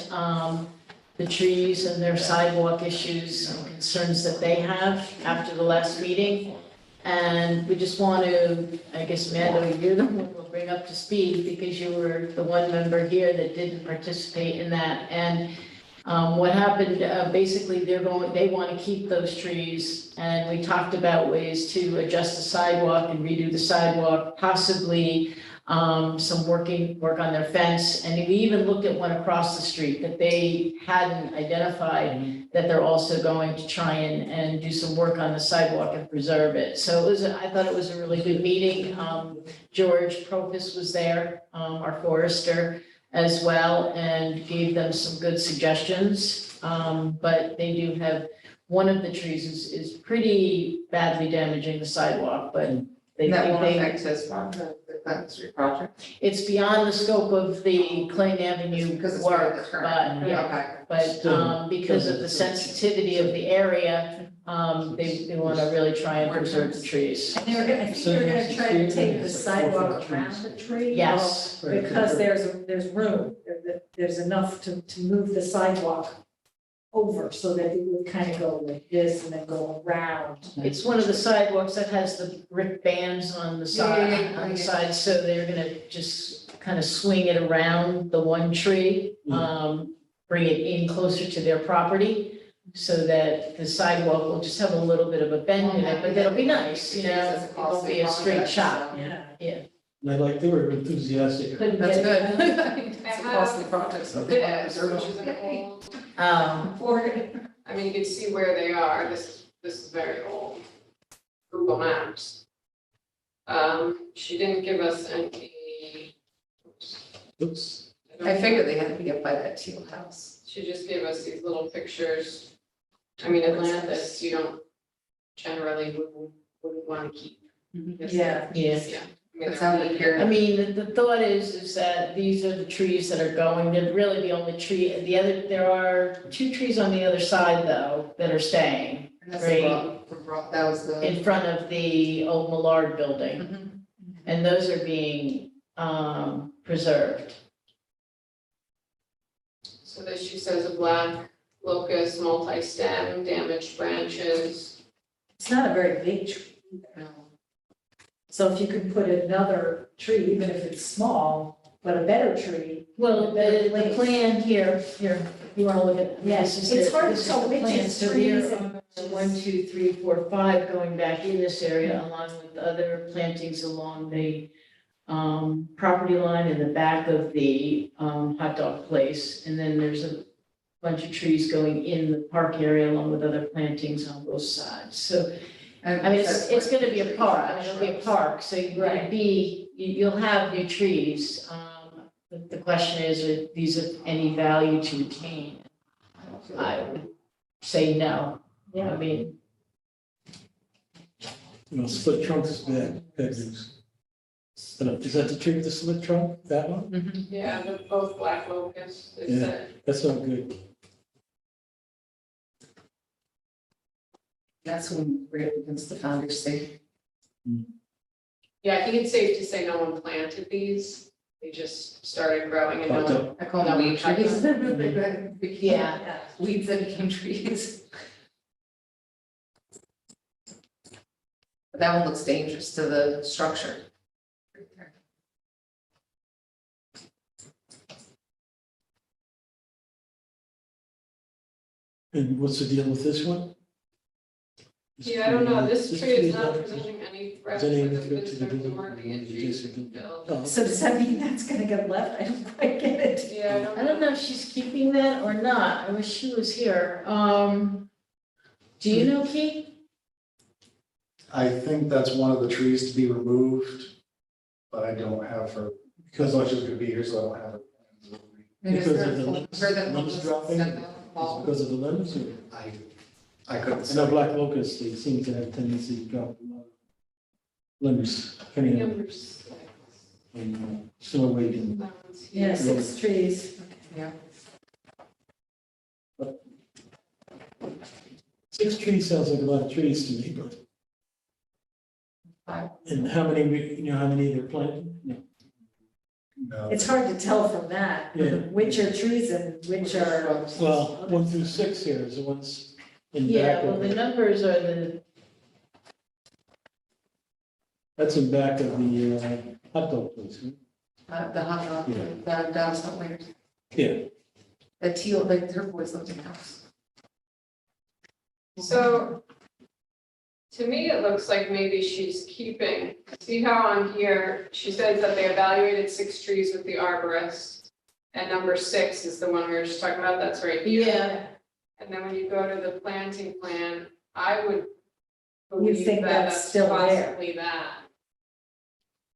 the trees and their sidewalk issues and concerns that they have after the last meeting. And we just want to, I guess, Mando, you're the one we'll bring up to speed because you were the one member here that didn't participate in that. And what happened, basically, they want to keep those trees, and we talked about ways to adjust the sidewalk and redo the sidewalk, possibly some work on their fence. And we even looked at one across the street that they hadn't identified, that they're also going to try and do some work on the sidewalk and preserve it. So I thought it was a really good meeting. George Propus was there, our forester as well, and gave them some good suggestions. But they do have, one of the trees is pretty badly damaging the sidewalk, but they And that think won't they, affect his one, the Clinton Street project. it's beyond the scope of the Clayton Avenue Because it's part of work, the current. but yeah. Okay. But Still, because of the sensitivity of the area, they want to really try and preserve the trees. And I think they're gonna try to take the sidewalk around the tree. Yes. Because there's room, there's enough to move the sidewalk over so that it would kind of go like this and then go around. It's one of the sidewalks that has the brick bands on the side, so they're gonna just kind of swing it around the one tree, bring it in closer to their property, so that the sidewalk will just have a little bit of a bend in it, but that'll be nice, you know, it won't be a straight shot. Yeah. And I like, they were enthusiastic. Couldn't That's get, good. It's a costly project, so. It is, which is an old, I mean, you can see where they are, this is very old. Google Maps. She didn't give us any. Oops. I figured they had to be up by that teal house. She just gave us these little pictures. I mean, Atlantis, you don't generally wouldn't want to keep. Yeah. yeah. Yeah. I mean, That's they're how the really- period. I mean, the thought is that these are the trees that are going, they're really the only tree, there are 2 trees on the other side though, that are staying And that's Great. that was the. in front of the old Millard building, Mhm. and those are being, preserved. So this, she says a black locust, multi-stem, damaged branches. It's not a very big tree either. So if you could put another tree, even if it's small, but a better tree. Well, the plan here, you wanna look at, Yes, this is it's the- hard to this is tell the which plan. is So trees there and are 1, 2, 3, 4, 5 going back in this area, along with other plantings along the property line in the back of the hot dog place. And then there's a bunch of trees going in the park area along with other plantings on both sides. So, I mean, it's gonna be a park, I mean, it'll be a park, so you're gonna you'll have new trees. The question is, are these of any value to retain? I would say no. I mean, Split trunk is bad news. Is that the tree with the split trunk, that one? Yeah, they're both black locusts, they Yeah. said. That's not good. That's when we're up against the Founders State. Yeah, I think it's safe to say no one planted these, they just started growing and no Popped one. up. I call No, them weed I- trees. yeah, Weeds that became trees. But that one looks dangerous to the structure. And what's the deal with this one? Yeah, I don't know, this tree is not not- presenting any threat Is to any the threat to the visitor building or the or injuries adjacent filled. Oh, So does that mean that's gonna get left? I don't quite get it. Yeah, I don't know if she's keeping that or not, I wish she was here. Do you know, Keith? I think that's one of the trees to be removed, but I don't have her, as Because much as could be here, so I don't have her. Maybe it's Because their of the fault, limbs- or that limbs was dropping? set down, It's fall. because of the limbs, or? I couldn't I say. know black locusts, they seem to have a tendency to drop limbs, depending on, Number 6. similar weight and That one's here. Yeah, 6 trees. Yeah. 6 trees sounds like a lot of trees to me, but. Five. And how many, how many they're planting? No. No. It's hard to tell from that, Yeah. which are trees and which are. Well, 1 through 6 here is the ones in back Yeah, well, of, the numbers are that's in back of the hot dog place, right? The hot dog, the downtown layers. Yeah, The teal, like turquoise looking house. So To me, it looks like maybe she's keeping, see how on here, she says that they evaluated 6 trees with the arborist. And number 6 is the one we were just talking about, that's right here. Yeah, And then when you go to the planting plan, I would You believe think that that's that's still there? possibly that.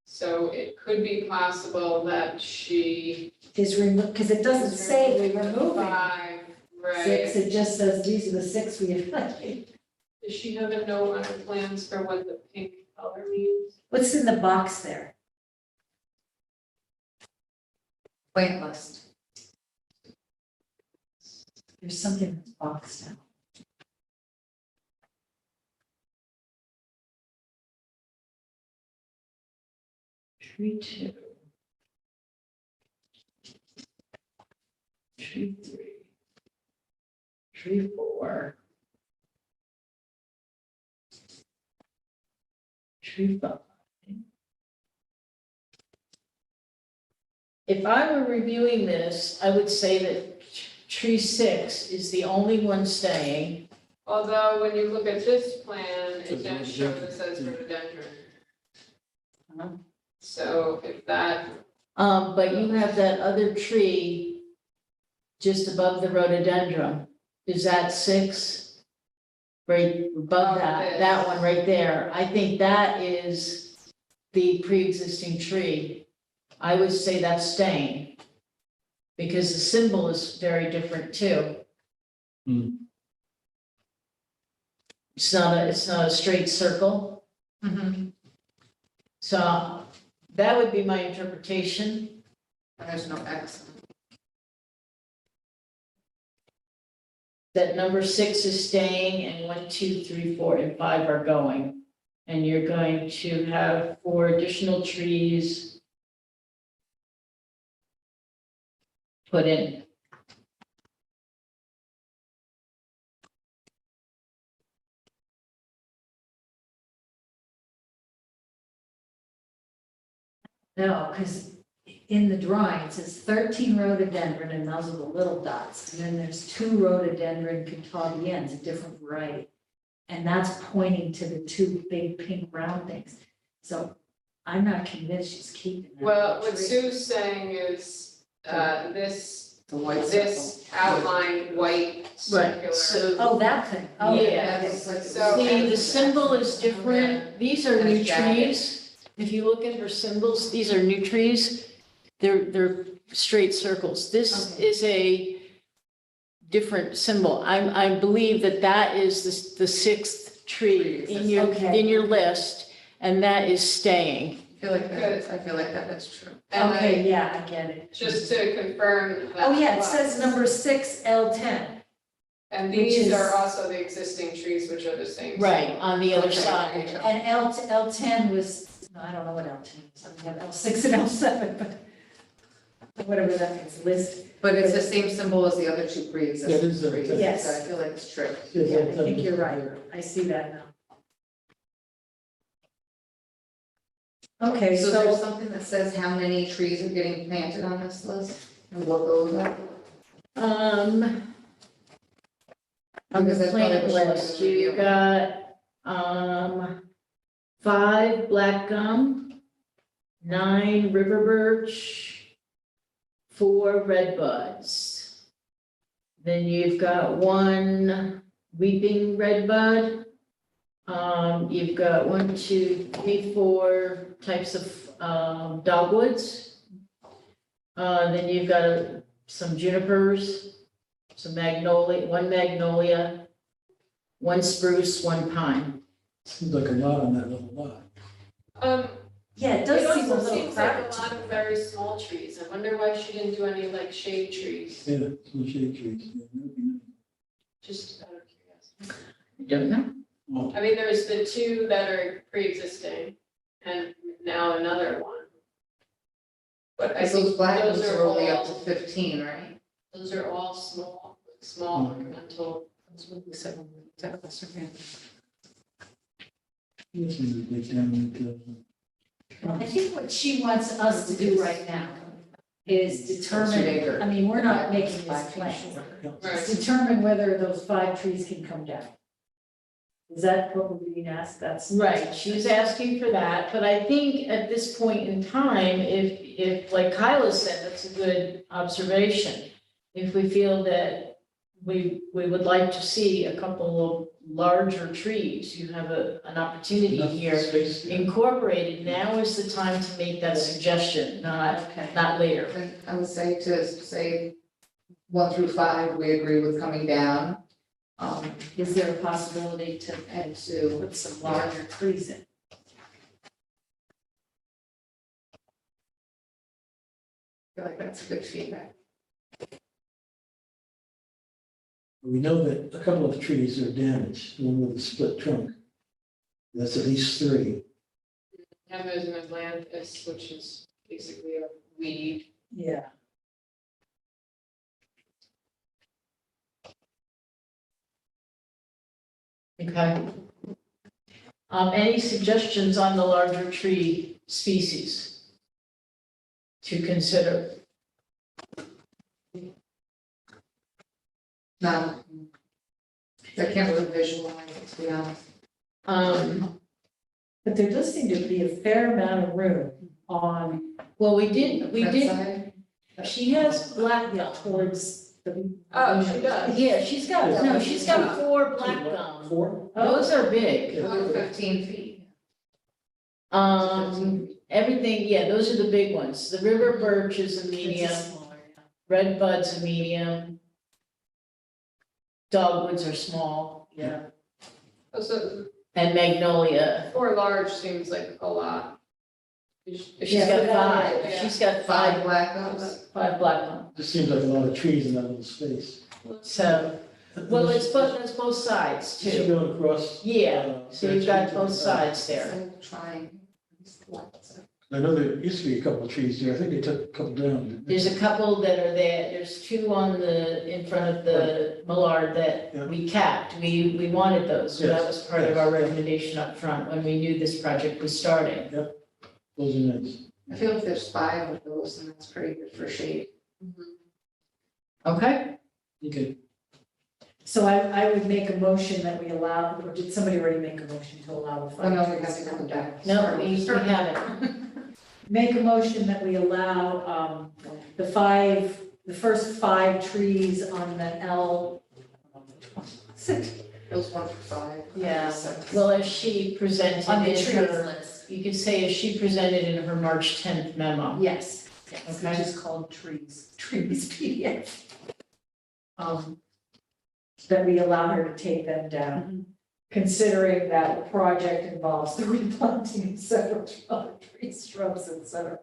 So it could be possible that she. Is removed, because it doesn't say removing 5, right. 6, it just says these are the 6 we evaluated. Does she have a note on her plans for what the pink color means? What's in the box there? Plant list. There's something in the box now. tree 2. Tree 3. Tree 4. Tree 5. If I were reviewing this, I would say that tree 6 is the only one staying. Although when you look at this plan, it Says does show rhododendron. that says rhododendron. Uh-huh. So if that, But you have that other tree just above the rhododendron. Is that 6? Right above that one right there. I think that is the pre-existing tree. I would say that's staying. Because the symbol is very different too. Hmm. It's not a straight circle. So that would be my interpretation. And there's no X. That number 6 is staying and 1, 2, 3, 4, and 5 are going. And you're going to have 4 additional trees put in. No, because in the drawing, it says 13 rhododendron, and those are the little dots. And then there's 2 rhododendron cotyledons, a different variety. And that's pointing to the 2 big pink round things. So I'm not convinced she's keeping that. well, what tree. Sue's saying is, this, The white circle. this outlined white circular. So, Oh, that thing. Oh, Yeah. That's like- So- see, the symbol is different. These are And new it's jagged. trees. If you look at her symbols, these are new trees. They're straight circles. This Okay. is a different symbol. I believe that is the 6th tree Okay. in your list, and that is staying. I feel like that is true. And Okay, yeah, I get it. just to confirm that. Oh, yeah, it was- says number 6, L10. And which these is- are also the existing trees, which are the same. Right, on the other Okay. side. And L10 was, no, I don't know what L10 is. I have L6 and L7, but whatever that is listed. But it's the same symbol as the other 2 Yeah, it pre-existing is a- trees. Yes. So I feel like it's true. Yeah, I think you're right. I see that now. Okay, So there's so, something that says how many trees are getting planted on this list? And what goes up? On Because the that's plant probably what list, we're you got, 5 black gum, 9 river birch, 4 red buds. Then you've got 1 weeping red bud. You've got 1, 2, 3, 4 types of dogwoods. Then you've got some junipers, some magnolia, 1 magnolia, 1 spruce, 1 pine. Seems like a lot on that little lot. yeah, it It does seem a also little seems like a crowded. lot of very small trees. I wonder why she didn't do any like shade trees, Yeah, some shade trees. Yeah, that'd be nice. just out of curiosity. I don't know. Well, I mean, there's the 2 that are pre-existing and now another one. But I Because think those black ones those are only up to all, 15, right? those are all small incremental. yes, we would dig down into. I think what she wants us to do right now is determine, I mean, we're not making this plan. Right. It's determine whether those 5 trees can come down. Is that what we're being asked? That's. Right, she's asking for that, but I think at this point in time, if, like Kyla said, that's a good observation. If we feel that we would like to see a couple of larger trees, you have an opportunity Enough here space. incorporated, now is the time to make that suggestion, Okay. not later. And I would say to say 1 through 5, we agree with coming down. Is there a possibility to And to, put some larger trees in? I feel like that's good feedback. We know that a couple of trees are damaged, one with a split trunk. That's at least 3. And there's an Atlantis, which is basically a weed. Yeah. Okay. Any suggestions on the larger tree species to consider? No. I can't really visualize it, to be honest. But there does seem to be a fair amount of room on, Well, we did, That side? she has black gum. towards the. Oh, she does. Yeah, she's got 4 black gum. 4? Those are big. Another 15 feet. Everything, yeah, those are the big ones. The river birch is a medium, It's a smaller, yeah. red bud's a medium. Dogwoods are small, Yeah. So and magnolia. 4 large seems like a lot. She's Yeah, got but that- 5, yeah. she's got 5 5, black gums. 5 black gum. Just seems like a lot of trees in that little space. So, well, it's both sides Is she too. going across? Yeah, so you've got both sides there. So trying. I know there used to be a couple of trees there. I think they took a couple down. didn't they? There's a couple that are there, there's 2 in front of the Millard Yeah. that we capped. We wanted those, so that Yes, was part of our recommendation up front when we knew this project was starting. Those are nice. I feel if there's 5 of those, then that's pretty good for shade. Okay? Okay. So I would make a motion that we allow, or did somebody already make a motion to allow the Oh, no, five we have trees to to come come back. No, we haven't. Make a motion that we allow, the first 5 trees on the L. Those 1 through 5. Yeah. Well, as she presented On the in trees her, list. you could say as she presented in her March 10th memo. Yes, yes, which Okay. is called trees PDF. That we allow her to take them down, considering that the project involves the replanting of several other trees, shrubs, et cetera.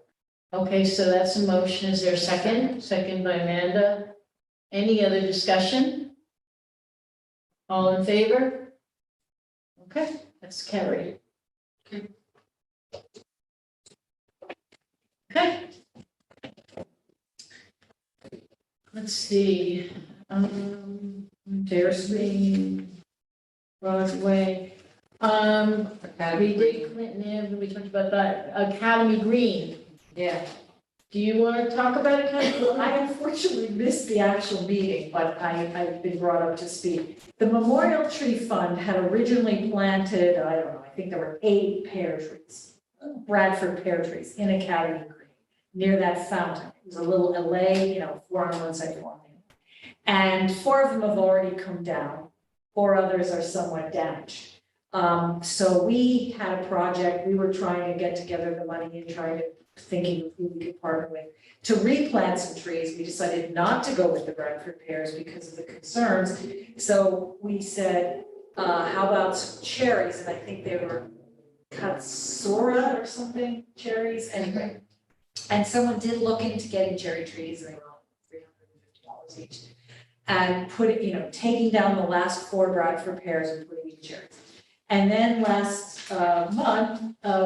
Okay, so that's a motion. Is there a second? Second by Amanda. Any other discussion? All in favor? Okay, that's carried. Okay. Let's see, Fair Street, Broadway. We did Clinton Ave, we talked about that, Academy Green. Yeah. Do you want to talk about Academy? Well, I unfortunately missed the actual meeting, but I've been brought up to speed. The Memorial Tree Fund had originally planted, I don't know, I think there were 8 pear trees, Bradford pear trees in Academy Green, near that fountain. It was a little alley, 4 on one side, 4 on the other. And 4 of them have already come down, 4 others are somewhat damaged. So we had a project, we were trying to get together the money and thinking of who we could partner with to replant some trees. We decided not to go with the Bradford pears because of the concerns. So we said, how about some cherries? And I think they were Katsura or something, cherries, anyway. And someone did look into getting cherry trees, and they were $350 each. And taking down the last 4 Bradford pears and putting in cherries. And then last month,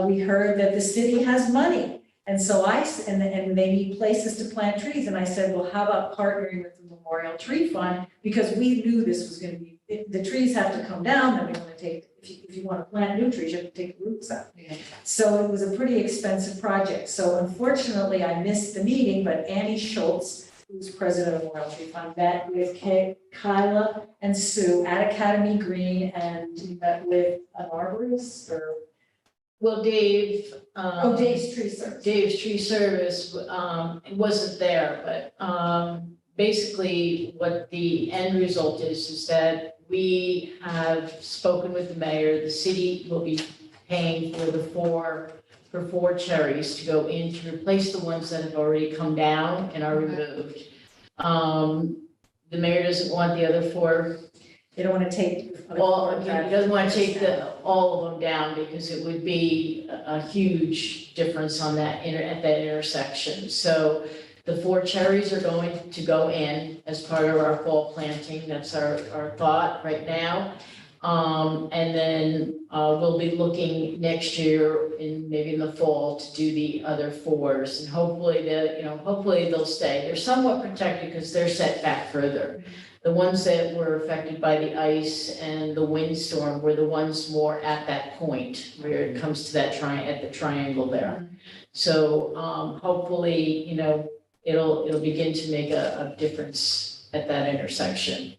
we heard that the city has money. And so and they need places to plant trees. And I said, well, how about partnering with the Memorial Tree Fund? Because we knew this was gonna be, the trees have to come down, then we wanna take, if you wanna plant new trees, you have to take the roots out. Yeah. So it was a pretty expensive project. So unfortunately, I missed the meeting, but Annie Schultz, who's president of Memorial Tree Fund, met with Kyla and Sue at Academy Green and met with an arborist or, Well, Dave. Dave's Tree Service. Dave's Tree Service, wasn't there, but, basically what the end result is that we have spoken with the mayor, the city will be paying for four cherries to go in to replace the ones that have already come down and are removed. The mayor doesn't want the other four, They don't want to take. all, he doesn't want to take all of them down because it would be a huge difference on that at that intersection. So the four cherries are going to go in as part of our fall planting. That's our thought right now. And then, we'll be looking next year maybe in the fall to do the other fours. And hopefully hopefully they'll stay. They're somewhat protected because they're set back further. The ones that were affected by the ice and the windstorm were the ones more at that point where it comes to that at the triangle there. So, hopefully, it'll begin to make a difference at that intersection.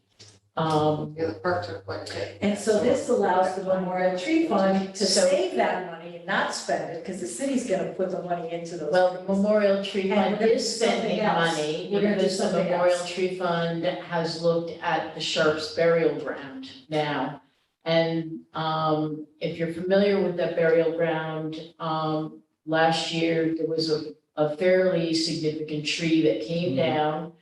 Yeah, the park took quite a hit. And so this allows the Memorial Tree Fund to So- save that money and not spend it, because the city's gonna put the money into those. Well, the Memorial Tree And Fund we're gonna is do something spending else. money We're gonna do because the something Memorial else. Tree Fund has looked at the Sharps burial ground now. And, if you're familiar with that burial ground, last year there was a fairly significant tree that came down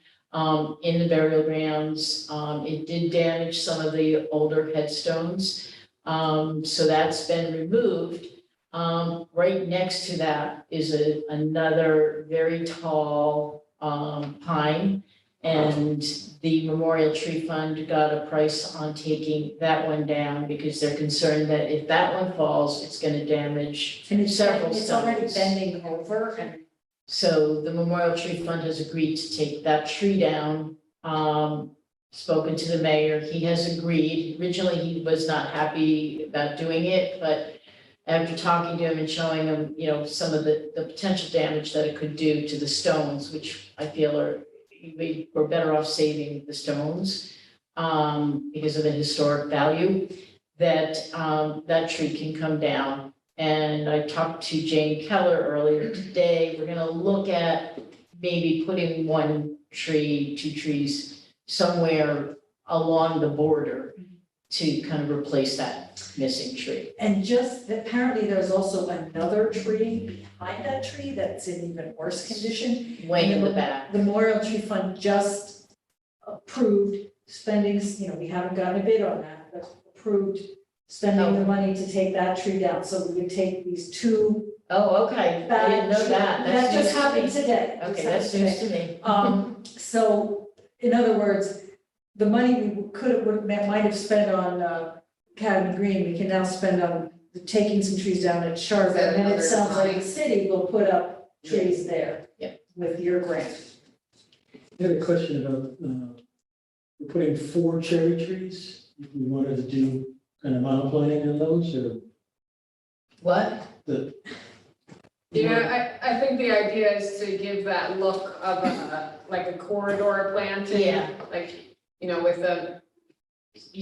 in the burial grounds. It did damage some of the older headstones. So that's been removed. Right next to that is another very tall pine. And the Memorial Tree Fund got a price on taking that one down because they're concerned that if that one falls, it's gonna damage And it's several it's already stones. bending over and So the Memorial Tree Fund has agreed to take that tree down. Spoken to the mayor, he has agreed. Originally, he was not happy about doing it, but after talking to him and showing him, some of the potential damage that it could do to the stones, which I feel we're better off saving the stones, because of the historic value, that tree can come down. And I talked to Jane Keller earlier today. We're gonna look at maybe putting one tree, two trees somewhere along the border to kind of replace that missing tree. And just, apparently there's also another tree behind that tree that's in even worse condition. Way in the back. The Memorial Tree Fund just approved spending, we haven't gotten a bid on that, but approved spending the money to take that tree down. So we would take these two. Oh, okay. I didn't know that. That just news to happened me. today. Okay, Just that's happened news today. to me. So, in other words, the money we might have spent on Academy Green, we can now spend on taking some trees down at Sharp. Is that And then it another sounds like line? the city will put up trees there. Yep. With your grant. I had a question about, we're putting 4 cherry trees. If we wanted to do kind of monoplanting on those or What? the. Yeah, I think the idea is to give that look of like a corridor planting. Yeah. Like, with a.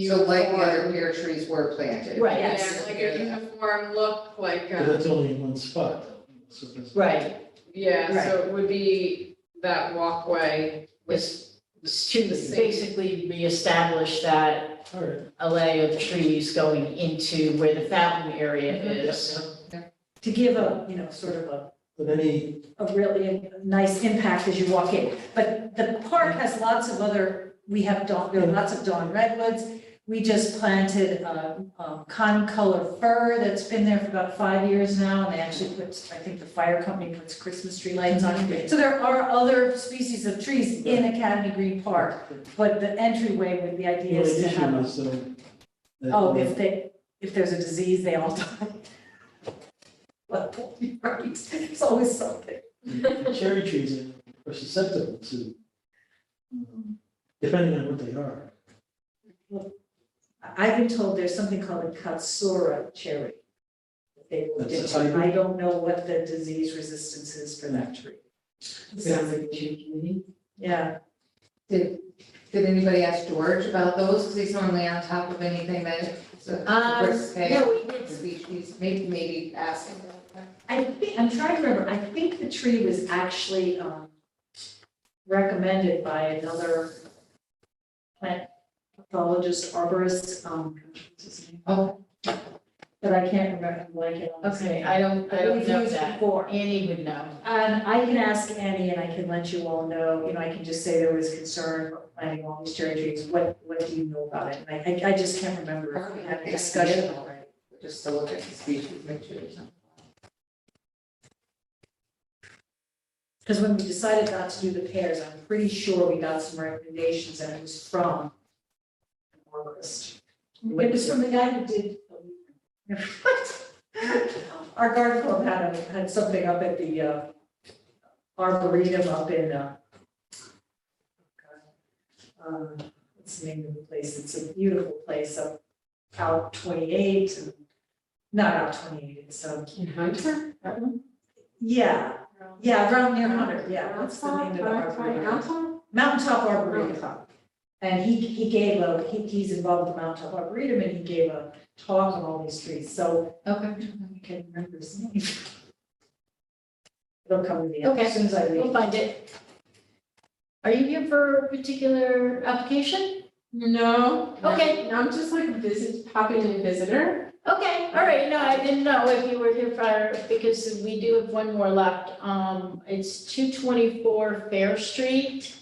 So like the other uniform- pear trees were planted. Right. Yeah, Yes. like a uniform look, like, But that's only in one spot. So that's- Right. yeah, so it would be that walkway with. To basically reestablish that All right. alley of trees going into where the fountain area is. To give a, sort of But any, a really nice impact as you walk in. But the park has lots of other, there are lots of dawn redwoods. We just planted con-color fir that's been there for about 5 years now, and they actually I think the fire company puts Christmas tree lights on it. So there are other species of trees in Academy Green Park, but the entryway with the the idea only is to issue have, is, that, if there's a disease, they all die. Well, right, it's always something. the cherry trees are susceptible to, depending on what they are. I've been told there's something called a Katsura cherry. They looked That's a into. hybrid? I don't know what the disease resistance is for that tree. Sounds like a tree committee. Yeah, Did anybody ask George about those? Because he's normally on top of anything that, so, yeah, we did. species, maybe ask him. I think, I'm trying to remember, I think the tree was actually, recommended by another plant pathologist, arborist, what's his name? Oh, But I can't remember, like it. on his Okay, name. I don't We've know used it that. before. Annie would know. I can ask Annie and I can let you all know, I can just say there was concern for planting all these cherry trees, what do you know about it? And I just can't remember if we had a discussion already. just to look at the species, make sure there's something. Because when we decided not to do the pears, I'm pretty sure we got some recommendations and it was from an arborist. It was from the guy who did. Our garden club had something up at the Arboretum up in, what's the name of the place? It's a beautiful place up out 28 and, not out 28, it's, In Hunter? yeah, around near Hunter, yeah, what's the name of the Arboretum? Mountaintop Arboretum. And he gave he's involved with the Mountaintop Arboretum and he gave a talk on all these trees, so Okay, I can't remember his name. It'll come to me Okay. as soon as I we'll leave. find it. Are you here for a particular application? No. Okay. I'm just like a popping in visitor. Okay, all right, no, I didn't know if you were here for, because we do have one more left. It's 224 Fair Street.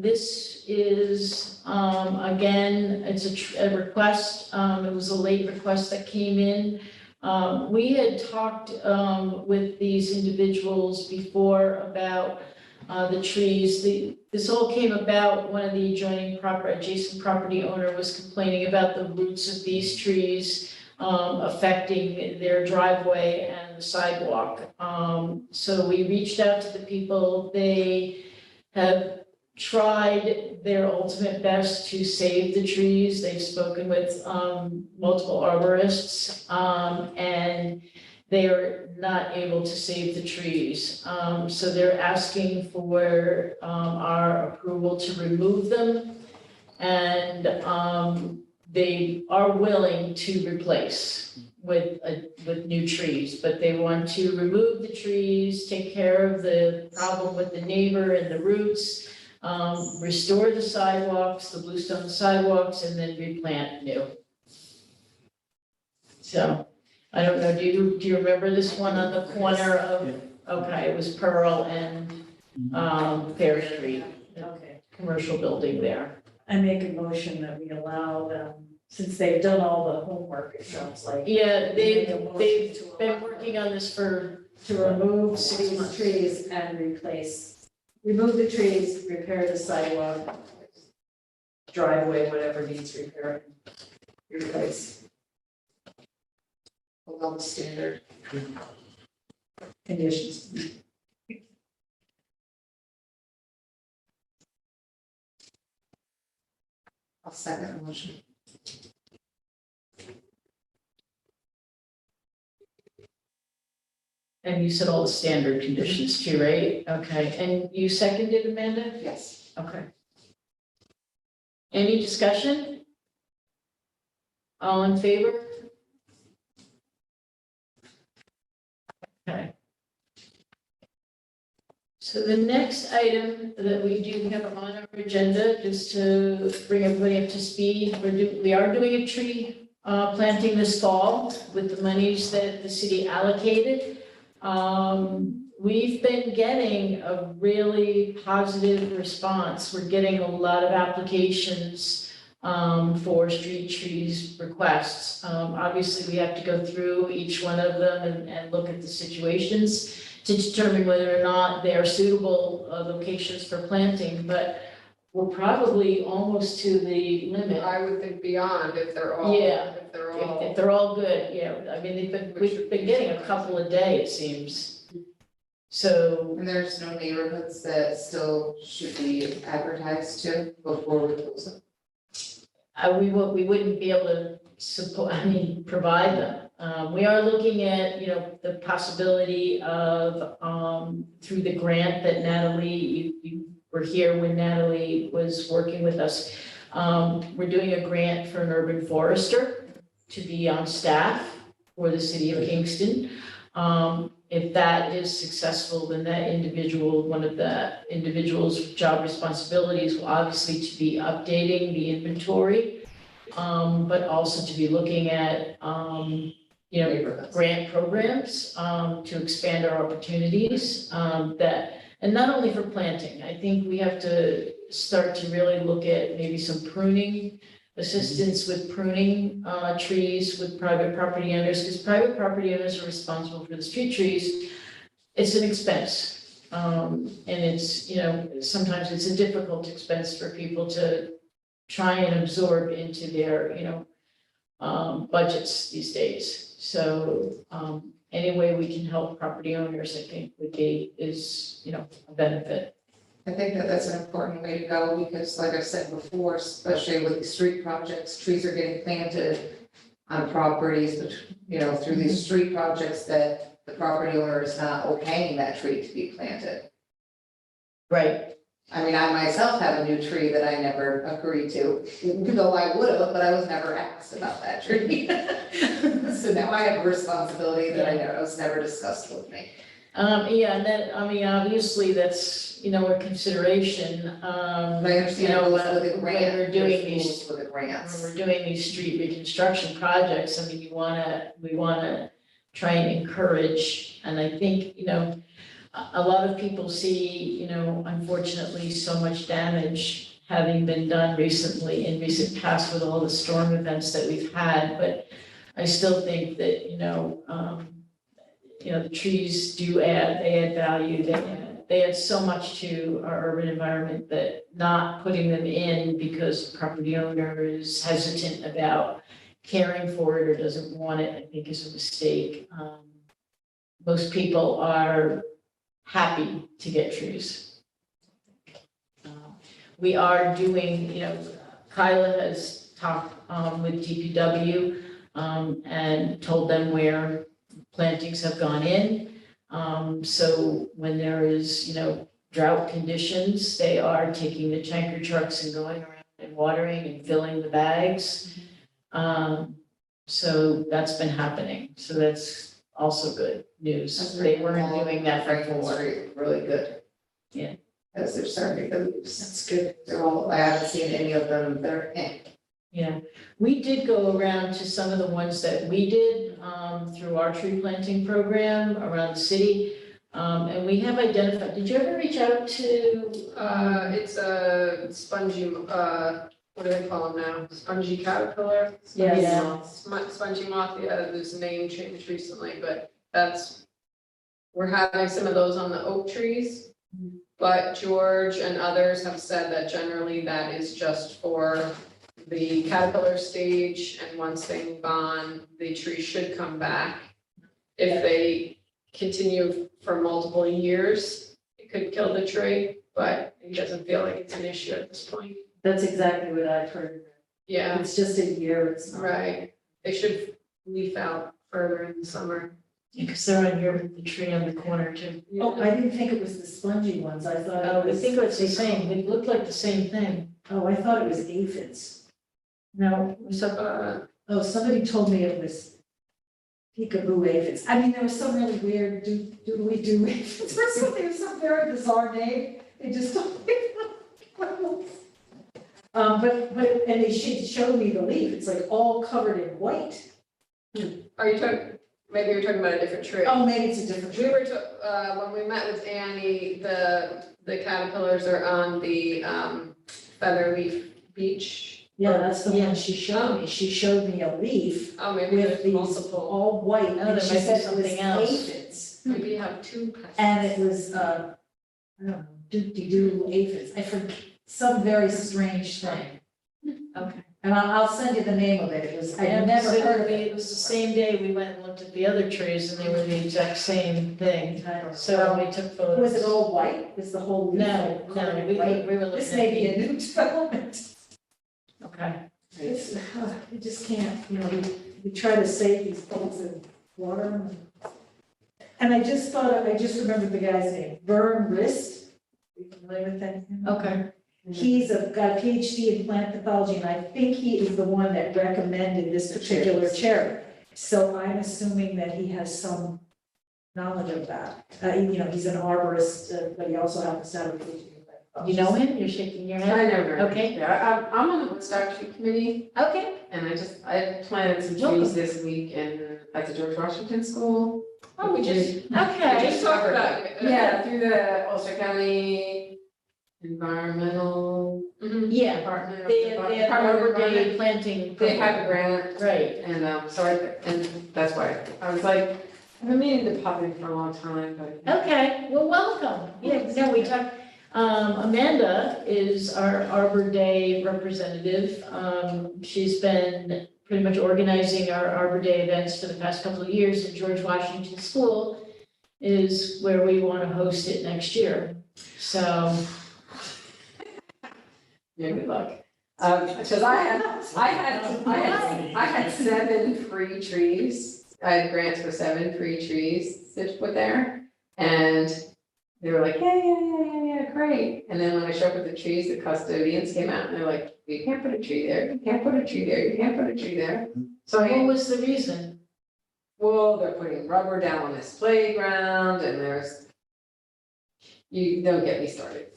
This is, again, it's a request, it was a late request that came in. We had talked, with these individuals before about, the trees. This all came about, one of the adjacent property owner was complaining about the roots of these trees, affecting their driveway and the sidewalk. So we reached out to the people, they have tried their ultimate best to save the trees. They've spoken with multiple arborists, and they are not able to save the trees. So they're asking for our approval to remove them. And they are willing to replace with new trees, but they want to remove the trees, take care of the problem with the neighbor and the roots, restore the sidewalks, the bluestone sidewalks, and then replant new. So, I don't know, do you remember this one on the corner of, okay, it was Pearl and Fair Street, Okay, commercial building there. I make a motion that we allow them, since they've done all the homework, it sounds like. Yeah, Make a motion they've to been allow working on this to remove six these months. trees and remove the trees, repair the sidewalk, driveway, whatever needs repairing, replace Below the standard. conditions. I'll second the motion. And you said all the standard conditions too, right? Okay, and you seconded, Amanda? Yes. Okay. Any discussion? All in favor? Okay. So the next item that we do have on our agenda, just to bring everybody up to speed, we are doing a tree planting this fall with the monies that the city allocated. We've been getting a really positive response. We're getting a lot of applications for street trees requests. Obviously, we have to go through each one of them and look at the situations to determine whether or not they are suitable locations for planting, but we're probably almost to the limit. I would think beyond if they're all, Yeah. if they're If all. they're all good, yeah, I mean, we've been getting a couple a day, it seems. So, And there's no neighborhoods that still should be advertised to before we close them. we wouldn't be able to provide them. We are looking at, the possibility of, through the grant that Natalie, you were here when Natalie was working with us. We're doing a grant for an urban forester to be on staff for the city of Kingston. If that is successful, then that individual, one of the individual's job responsibilities will obviously to be updating the inventory, but also to be looking at, grant programs, to expand our opportunities, and not only for planting. I think we have to start to really look at maybe some pruning, assistance with pruning trees with private property owners, because private property owners are responsible for the street trees. It's an expense. And it's, sometimes it's a difficult expense for people to try and absorb into their, budgets these days. So any way we can help property owners, I think is a benefit. I think that that's an important way to go, because like I said before, especially with the street projects, trees are getting planted on properties, but, through these street projects that the property owner is not okaying that tree to be planted. Right. I mean, I myself have a new tree that I never agreed to, even though I would have, but I was never asked about that tree. So now I have a responsibility that I was never discussed with me. And that, obviously, that's, a consideration. I understand with the when grant, we're doing there's these, rules for the grants. when we're doing these street reconstruction projects, we wanna try and encourage, and I think, a lot of people see, unfortunately, so much damage having been done recently in recent past with all the storm events that we've had, but I still think that, the trees they add value, they add so much to our urban environment that not putting them in because the property owner is hesitant about caring for it or doesn't want it, I think is a mistake. Most people are happy to get trees. We are doing, Kyla has talked with DPW and told them where plantings have gone in. So when there is, drought conditions, they are taking the tanker trucks and going around and watering and filling the bags. So that's been happening. So that's also good news. They weren't doing that Franklin before. Street, really good. Yeah. As they're starting to leaves. That's good. I haven't seen any of them that are, Yeah, we did go around to some of the ones that we did through our tree planting program around the city. And we have identified, did you ever reach out to? It's a spongy, what do they call them now? Spongy caterpillar? Yeah. Spongy moth, there's a name change recently, but we're having some of those on the oak trees. But George and others have said that generally that is just for the caterpillar stage, and once they move on, the tree should come back. If they continue for multiple years, it could kill the tree, but he doesn't feel like it's an issue at this point. That's exactly what I've heard. Yeah, It's just a year, it's not. right. They should leaf out further in the summer. Because they're on the tree on the corner too. Oh, I didn't think it was the spongy ones, I thought it I was. think it's the same, they look like the same thing. Oh, I thought it was aphids. No, so, Oh, somebody told me it was peekaboo aphids. I mean, there was some really weird do aphids, or something, some very bizarre name. They just told me. And she showed me the leaf, it's like all covered in white. Are you talking, maybe you're talking about a different tree? Oh, maybe it's a different We tree. were, when we met with Annie, the caterpillars are on the Featherleaf Beach. Yeah, that's the one she showed me. She showed me a leaf Oh, maybe with there's these multiple, all white, Oh, and there she might be said it was something else. aphids. maybe you have two pests. And it was, I don't know, do aphids, I forget, some very strange thing. okay. And I'll send you the name of it, it was, I And never heard of it was the same day we went and looked at the other trees and they were the exact same thing. it. So we took photos. Was it all white? Was the whole leaf No, covered no, in we white? were looking at. This may be a new development. Okay. you just can't, we try to save these boats and water them. And I just remembered the guy's name, Vern Rist. You familiar with that? Okay. He's got a PhD in plant pathology, and I think he is the one that recommended this particular cherry. So I'm assuming that he has some knowledge of that. He's an arborist, but he also happens to have a PhD in plant pathology. You know him? You're shaking your I head? know her. Okay. Yeah, I'm on the Woodstock Tree Committee, Okay. and I planted some Welcome. trees this week at the George Washington School. Oh, we just, We okay. just talked about, through the Ulster County Environmental Yeah. Department. They have Department of Arbor Day Environment. planting. They have a program. grant, Right. and that's why I was like, I've been meaning to pop in for a long time, but. Okay, well, welcome. Yeah, no, we talked, Amanda is our Arbor Day representative. She's been pretty much organizing our Arbor Day events for the past couple of years, and George Washington School is where we want to host it next year. So, Yeah, good luck. Because I had 7 free trees. I had grants for 7 free trees to put there. And they were like, yeah, great. And then when I showed up with the trees, the custodians came out and they're like, you can't put a tree there, you can't put a tree there, you can't put a tree there. So what was the reason? well, they're putting rubber down on this playground and you don't get me started.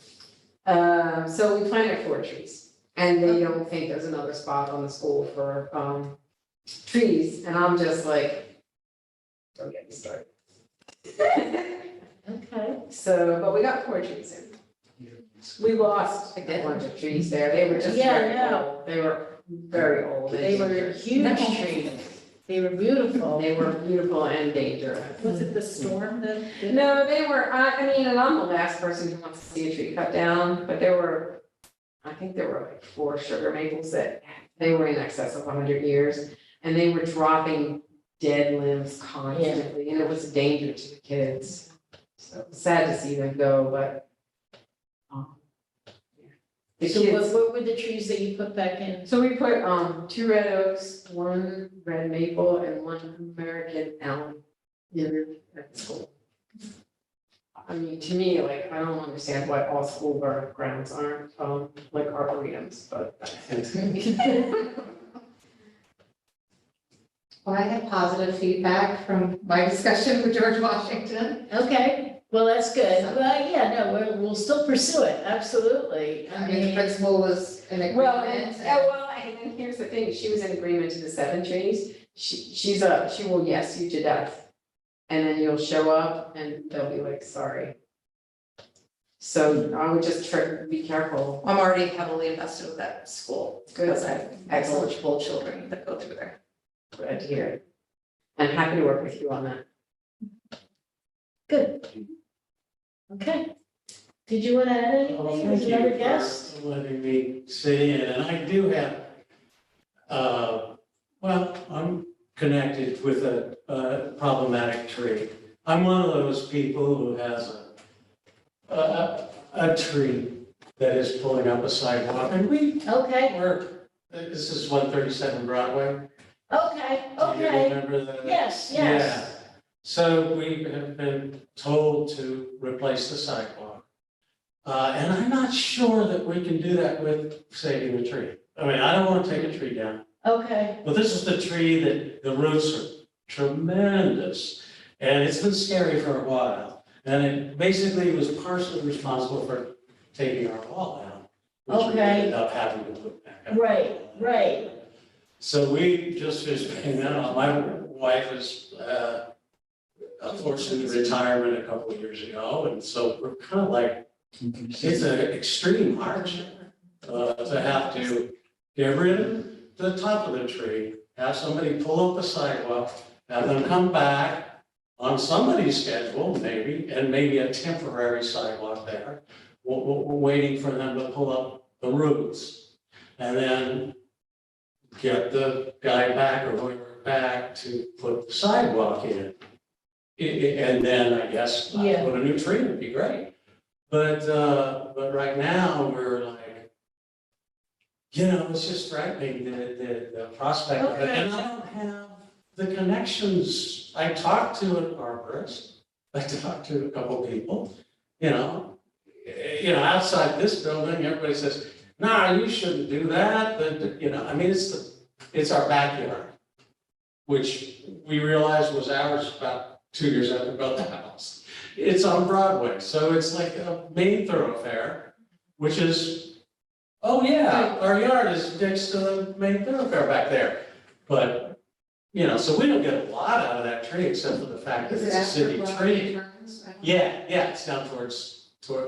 So we planted 4 trees and they don't think there's another spot on the school for, trees. And I'm just like, don't get me started. Okay. So, but we got 4 trees in. We lost a bunch of trees there. They were just Yeah, very yeah. old. They were very old. and They were dangerous. huge trees. They were beautiful. They were beautiful and dangerous. Was it the storm that? No, they were, I mean, and I'm the last person who wants to see a tree cut down, but I think there were like 4 sugar maples that they were in excess of 100 years. And they were dropping dead limbs constantly, and it was a danger to the kids. So it was sad to see them go, but. Yeah. The So kids, what were the trees that you put back in? so we put 2 red oaks, 1 red maple, and 1 American elm in at the school. I mean, to me, like, I don't understand why all school grounds aren't like arboretums, but. Well, I had positive feedback from my discussion with George Washington. Okay, well, that's good. Well, yeah, no, we'll still pursue it, absolutely. I mean, the principal was in Well, agreement. and then here's the thing, she was in agreement to the 7 trees, she will yes you to death. And then you'll show up and they'll be like, sorry. So I would just be careful. I'm already heavily invested with that school, Good. because I have eligible children that go through there. Glad to hear it. I'm happy to work with you on that. Good. Okay. Did you want to add anything? Well, There's thank you another for guest? letting me sit in, and I do have, I'm connected with a problematic tree. I'm one of those people who has a tree that is pulling up a sidewalk, and we Okay, work, this is 137 Broadway. okay, Do you okay. remember that? Yes, Yeah. yes. So we have been told to replace the sidewalk. And I'm not sure that we can do that with saving a tree. I mean, I don't want to take a tree down, Okay, but this is the tree that the roots are tremendous. And it's been scary for a while. And it basically was partially responsible for taking our wall down, which we Okay. ended up having to put back up. right. So we just finished paying that off. My wife was forced into retirement a couple of years ago, and so we're kind of like, it's an extreme hardship to have to get rid of the top of the tree, have somebody pull up the sidewalk, have them come back on somebody's schedule, maybe, and maybe a temporary sidewalk there. We're waiting for them to pull up the roots, and then get the guy back or whoever back to put the sidewalk in. And then I guess Yeah. put a new tree would be great. But right now, we're like, it's just frightening, the prospect of it. Okay. And I don't have the connections. I talked to an arborist, I talked to a couple people, outside this building, everybody says, nah, you shouldn't do that, I mean, it's our backyard, which we realized was ours about 2 years after we built the house. It's on Broadway, so it's like a main thoroughfare, which is, oh yeah, our yard is next to the main thoroughfare back there. But, so we don't get a lot out of that tree except for the fact that Is it it's a after city Broadway tree. turns? I don't know. Yeah, it's down toward,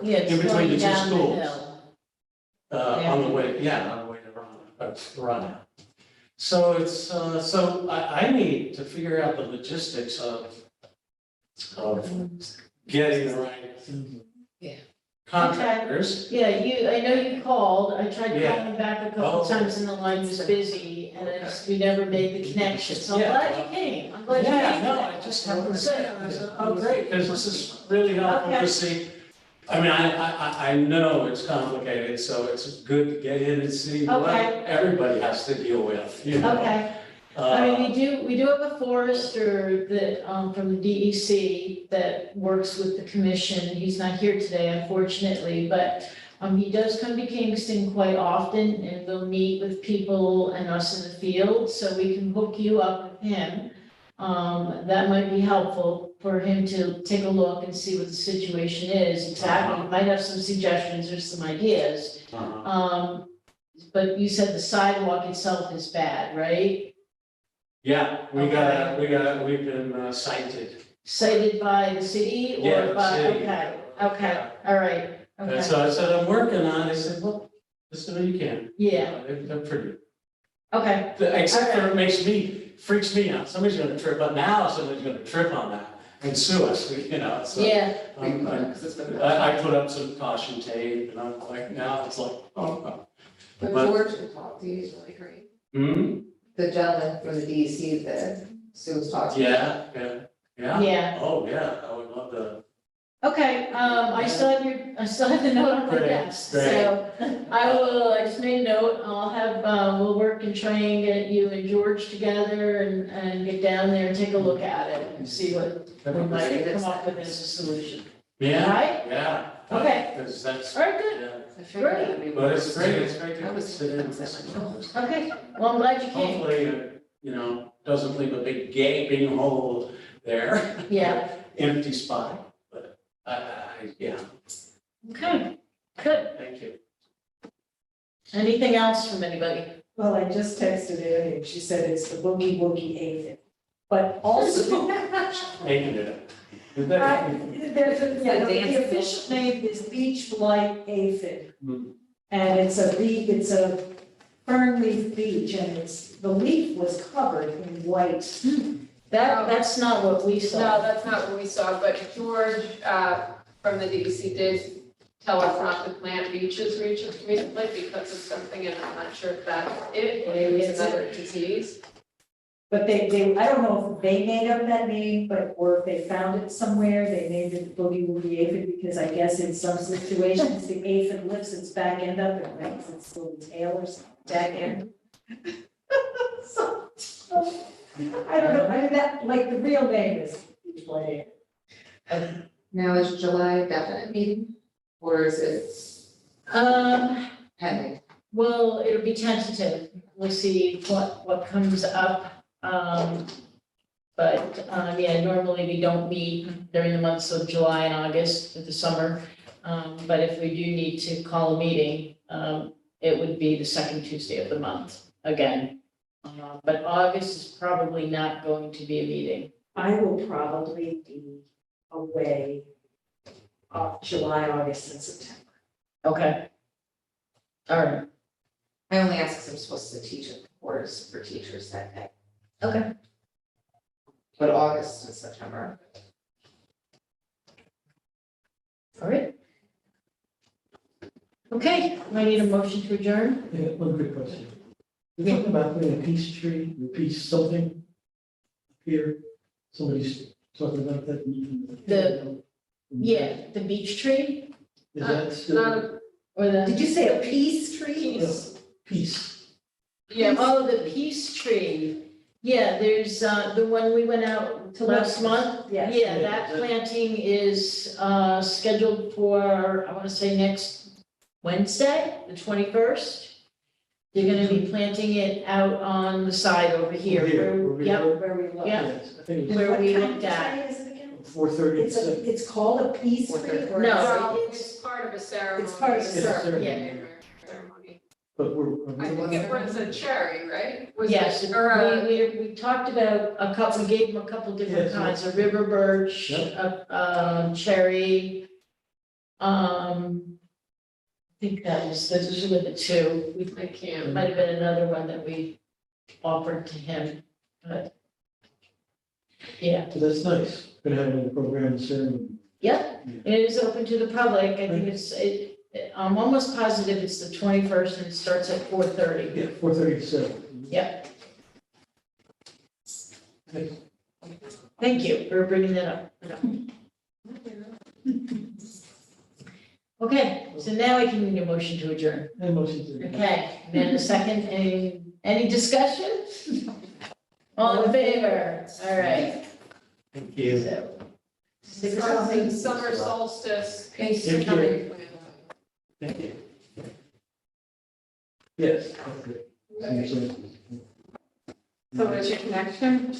Yeah, it's in between going the two down the schools. hill. On the way, on the way to run. So it's, so I need to figure out the logistics of getting the right Yeah. contractors. Yeah, I know you called, I tried Yeah. calling back a couple Oh. times and the line was busy, and we never made the connection, so I'm Yeah. glad you came, I'm glad you Yeah, came. no, I just happened to say it, and I said, oh, great, because this is really helpful Okay. to see. I mean, I know it's complicated, so it's good to get in and see what Okay. everybody has to deal with, Okay, I mean, we do have a forester that, from the DEC that works with the commission. He's not here today, unfortunately, but, he does come to Kingston quite often and will meet with people and us in the field, so we can hook you up with him. That might be helpful for him to take a look and see what the situation is exactly. He might have some suggestions or some ideas. But you said the sidewalk itself is bad, right? Yeah, we've been cited. Cited by the city Yeah, or the by, city. okay, all right, And okay, so I said, I'm working on it, he said, well, just do what you can. yeah, They're pretty, okay, except for it freaks me out, somebody's gonna trip, but now somebody's gonna trip on that and sue us, so. yeah, Because it's been. I put up some caution tape and I'm like, now it's like, oh. But But- George can talk to you, he's really great. Hmm, The gentleman from the DEC that Sue was talking to. yeah, yeah, oh, yeah, I would love to. okay, I still have the note on my Great, desk, great. so I just made a note, I'll have, we'll work and try and get you and George together and get down there and take a look at it and see what we might come up with as a solution. All Yeah, right, yeah. Okay. Because that's, all right, good, yeah, I figured that'd be but it's great I to was- sit in and listen. okay, well, I'm glad you came, Hopefully, doesn't leave a big gaping hole there. yeah, Empty spot, but yeah, okay, good. thank you. Anything else from anybody? Well, I just texted her and she said it's the boogie woogie aphid. But also, Making it up. Is I- that- there's a, yeah, The the dance official name is beach blight aphid. Hmm. And it's a fern leaf beach and the leaf was covered in white. That's not what we No, saw. that's not what we saw, but George, from the DEC did tell us not to plant beeches recently because of something, and I'm not sure if that's it, maybe it's another disease. But they, I don't know if they made up that name, but, or if they found it somewhere, they named it boogie woogie aphid, because I guess in some situations, the aphid lifts its back end up and wraps its little tail or something back end. So, I don't know, I mean, that, like, the real name is beach blight aphid. Now, is July a definite meeting, or is it pending? Well, it'll be tentative. We'll see what comes up. But, yeah, normally we don't meet during the months of July and August for the summer. But if we do need to call a meeting, it would be the second Tuesday of the month again. But August is probably not going to be a meeting. I will probably be away July, August, and September. Okay. All right. I only ask because I'm supposed to teach at the course for teachers that day, Okay. but August and September. All right. Okay, I need a motion to adjourn. Yeah, one quick question. You're talking about putting a peace tree, or peace something here, somebody's talking about that. Yeah, the beech tree Is that Not still? a or the. Did you say a peace tree? piece, Peace. Yeah, Oh, the peace tree. Yeah, there's, the one we went out to last month. Yes. Yeah, that planting is, scheduled for, I wanna say next Wednesday, the 21st. They're gonna be planting it out on the side over here. Over here. Yep, Where we look. Yeah. Yes, I think it where we What kind looked of at. tree is it again? was 4:30 to It's 6. it's called a peace tree? or No. well, it's- it's part of a ceremony. It's part of the It's a ceremony. ceremony. Ceremony. But I think it was a cherry, right? Was it- Yes, Or a, we talked about a couple, we gave them a couple different Yes. kinds, a river birch, Yep. a cherry. I think those were the two. I It can't. might have been another one that we offered to him, but. Yeah, So that's nice. Gonna have a program soon. yep, and it is open to the public. I think I'm almost positive it's the 21st and it starts at 4:30. Yeah, 4:30 to 7. Yep. Thank you for bringing that up. Okay, so now we can need a motion to adjourn. And motion to. Okay, and then a second, any discussion? All in favor? All right. Thank you. So. Summer solstice, peace Thank you. coming. Thank you. Yes. Okay. So what's your connection?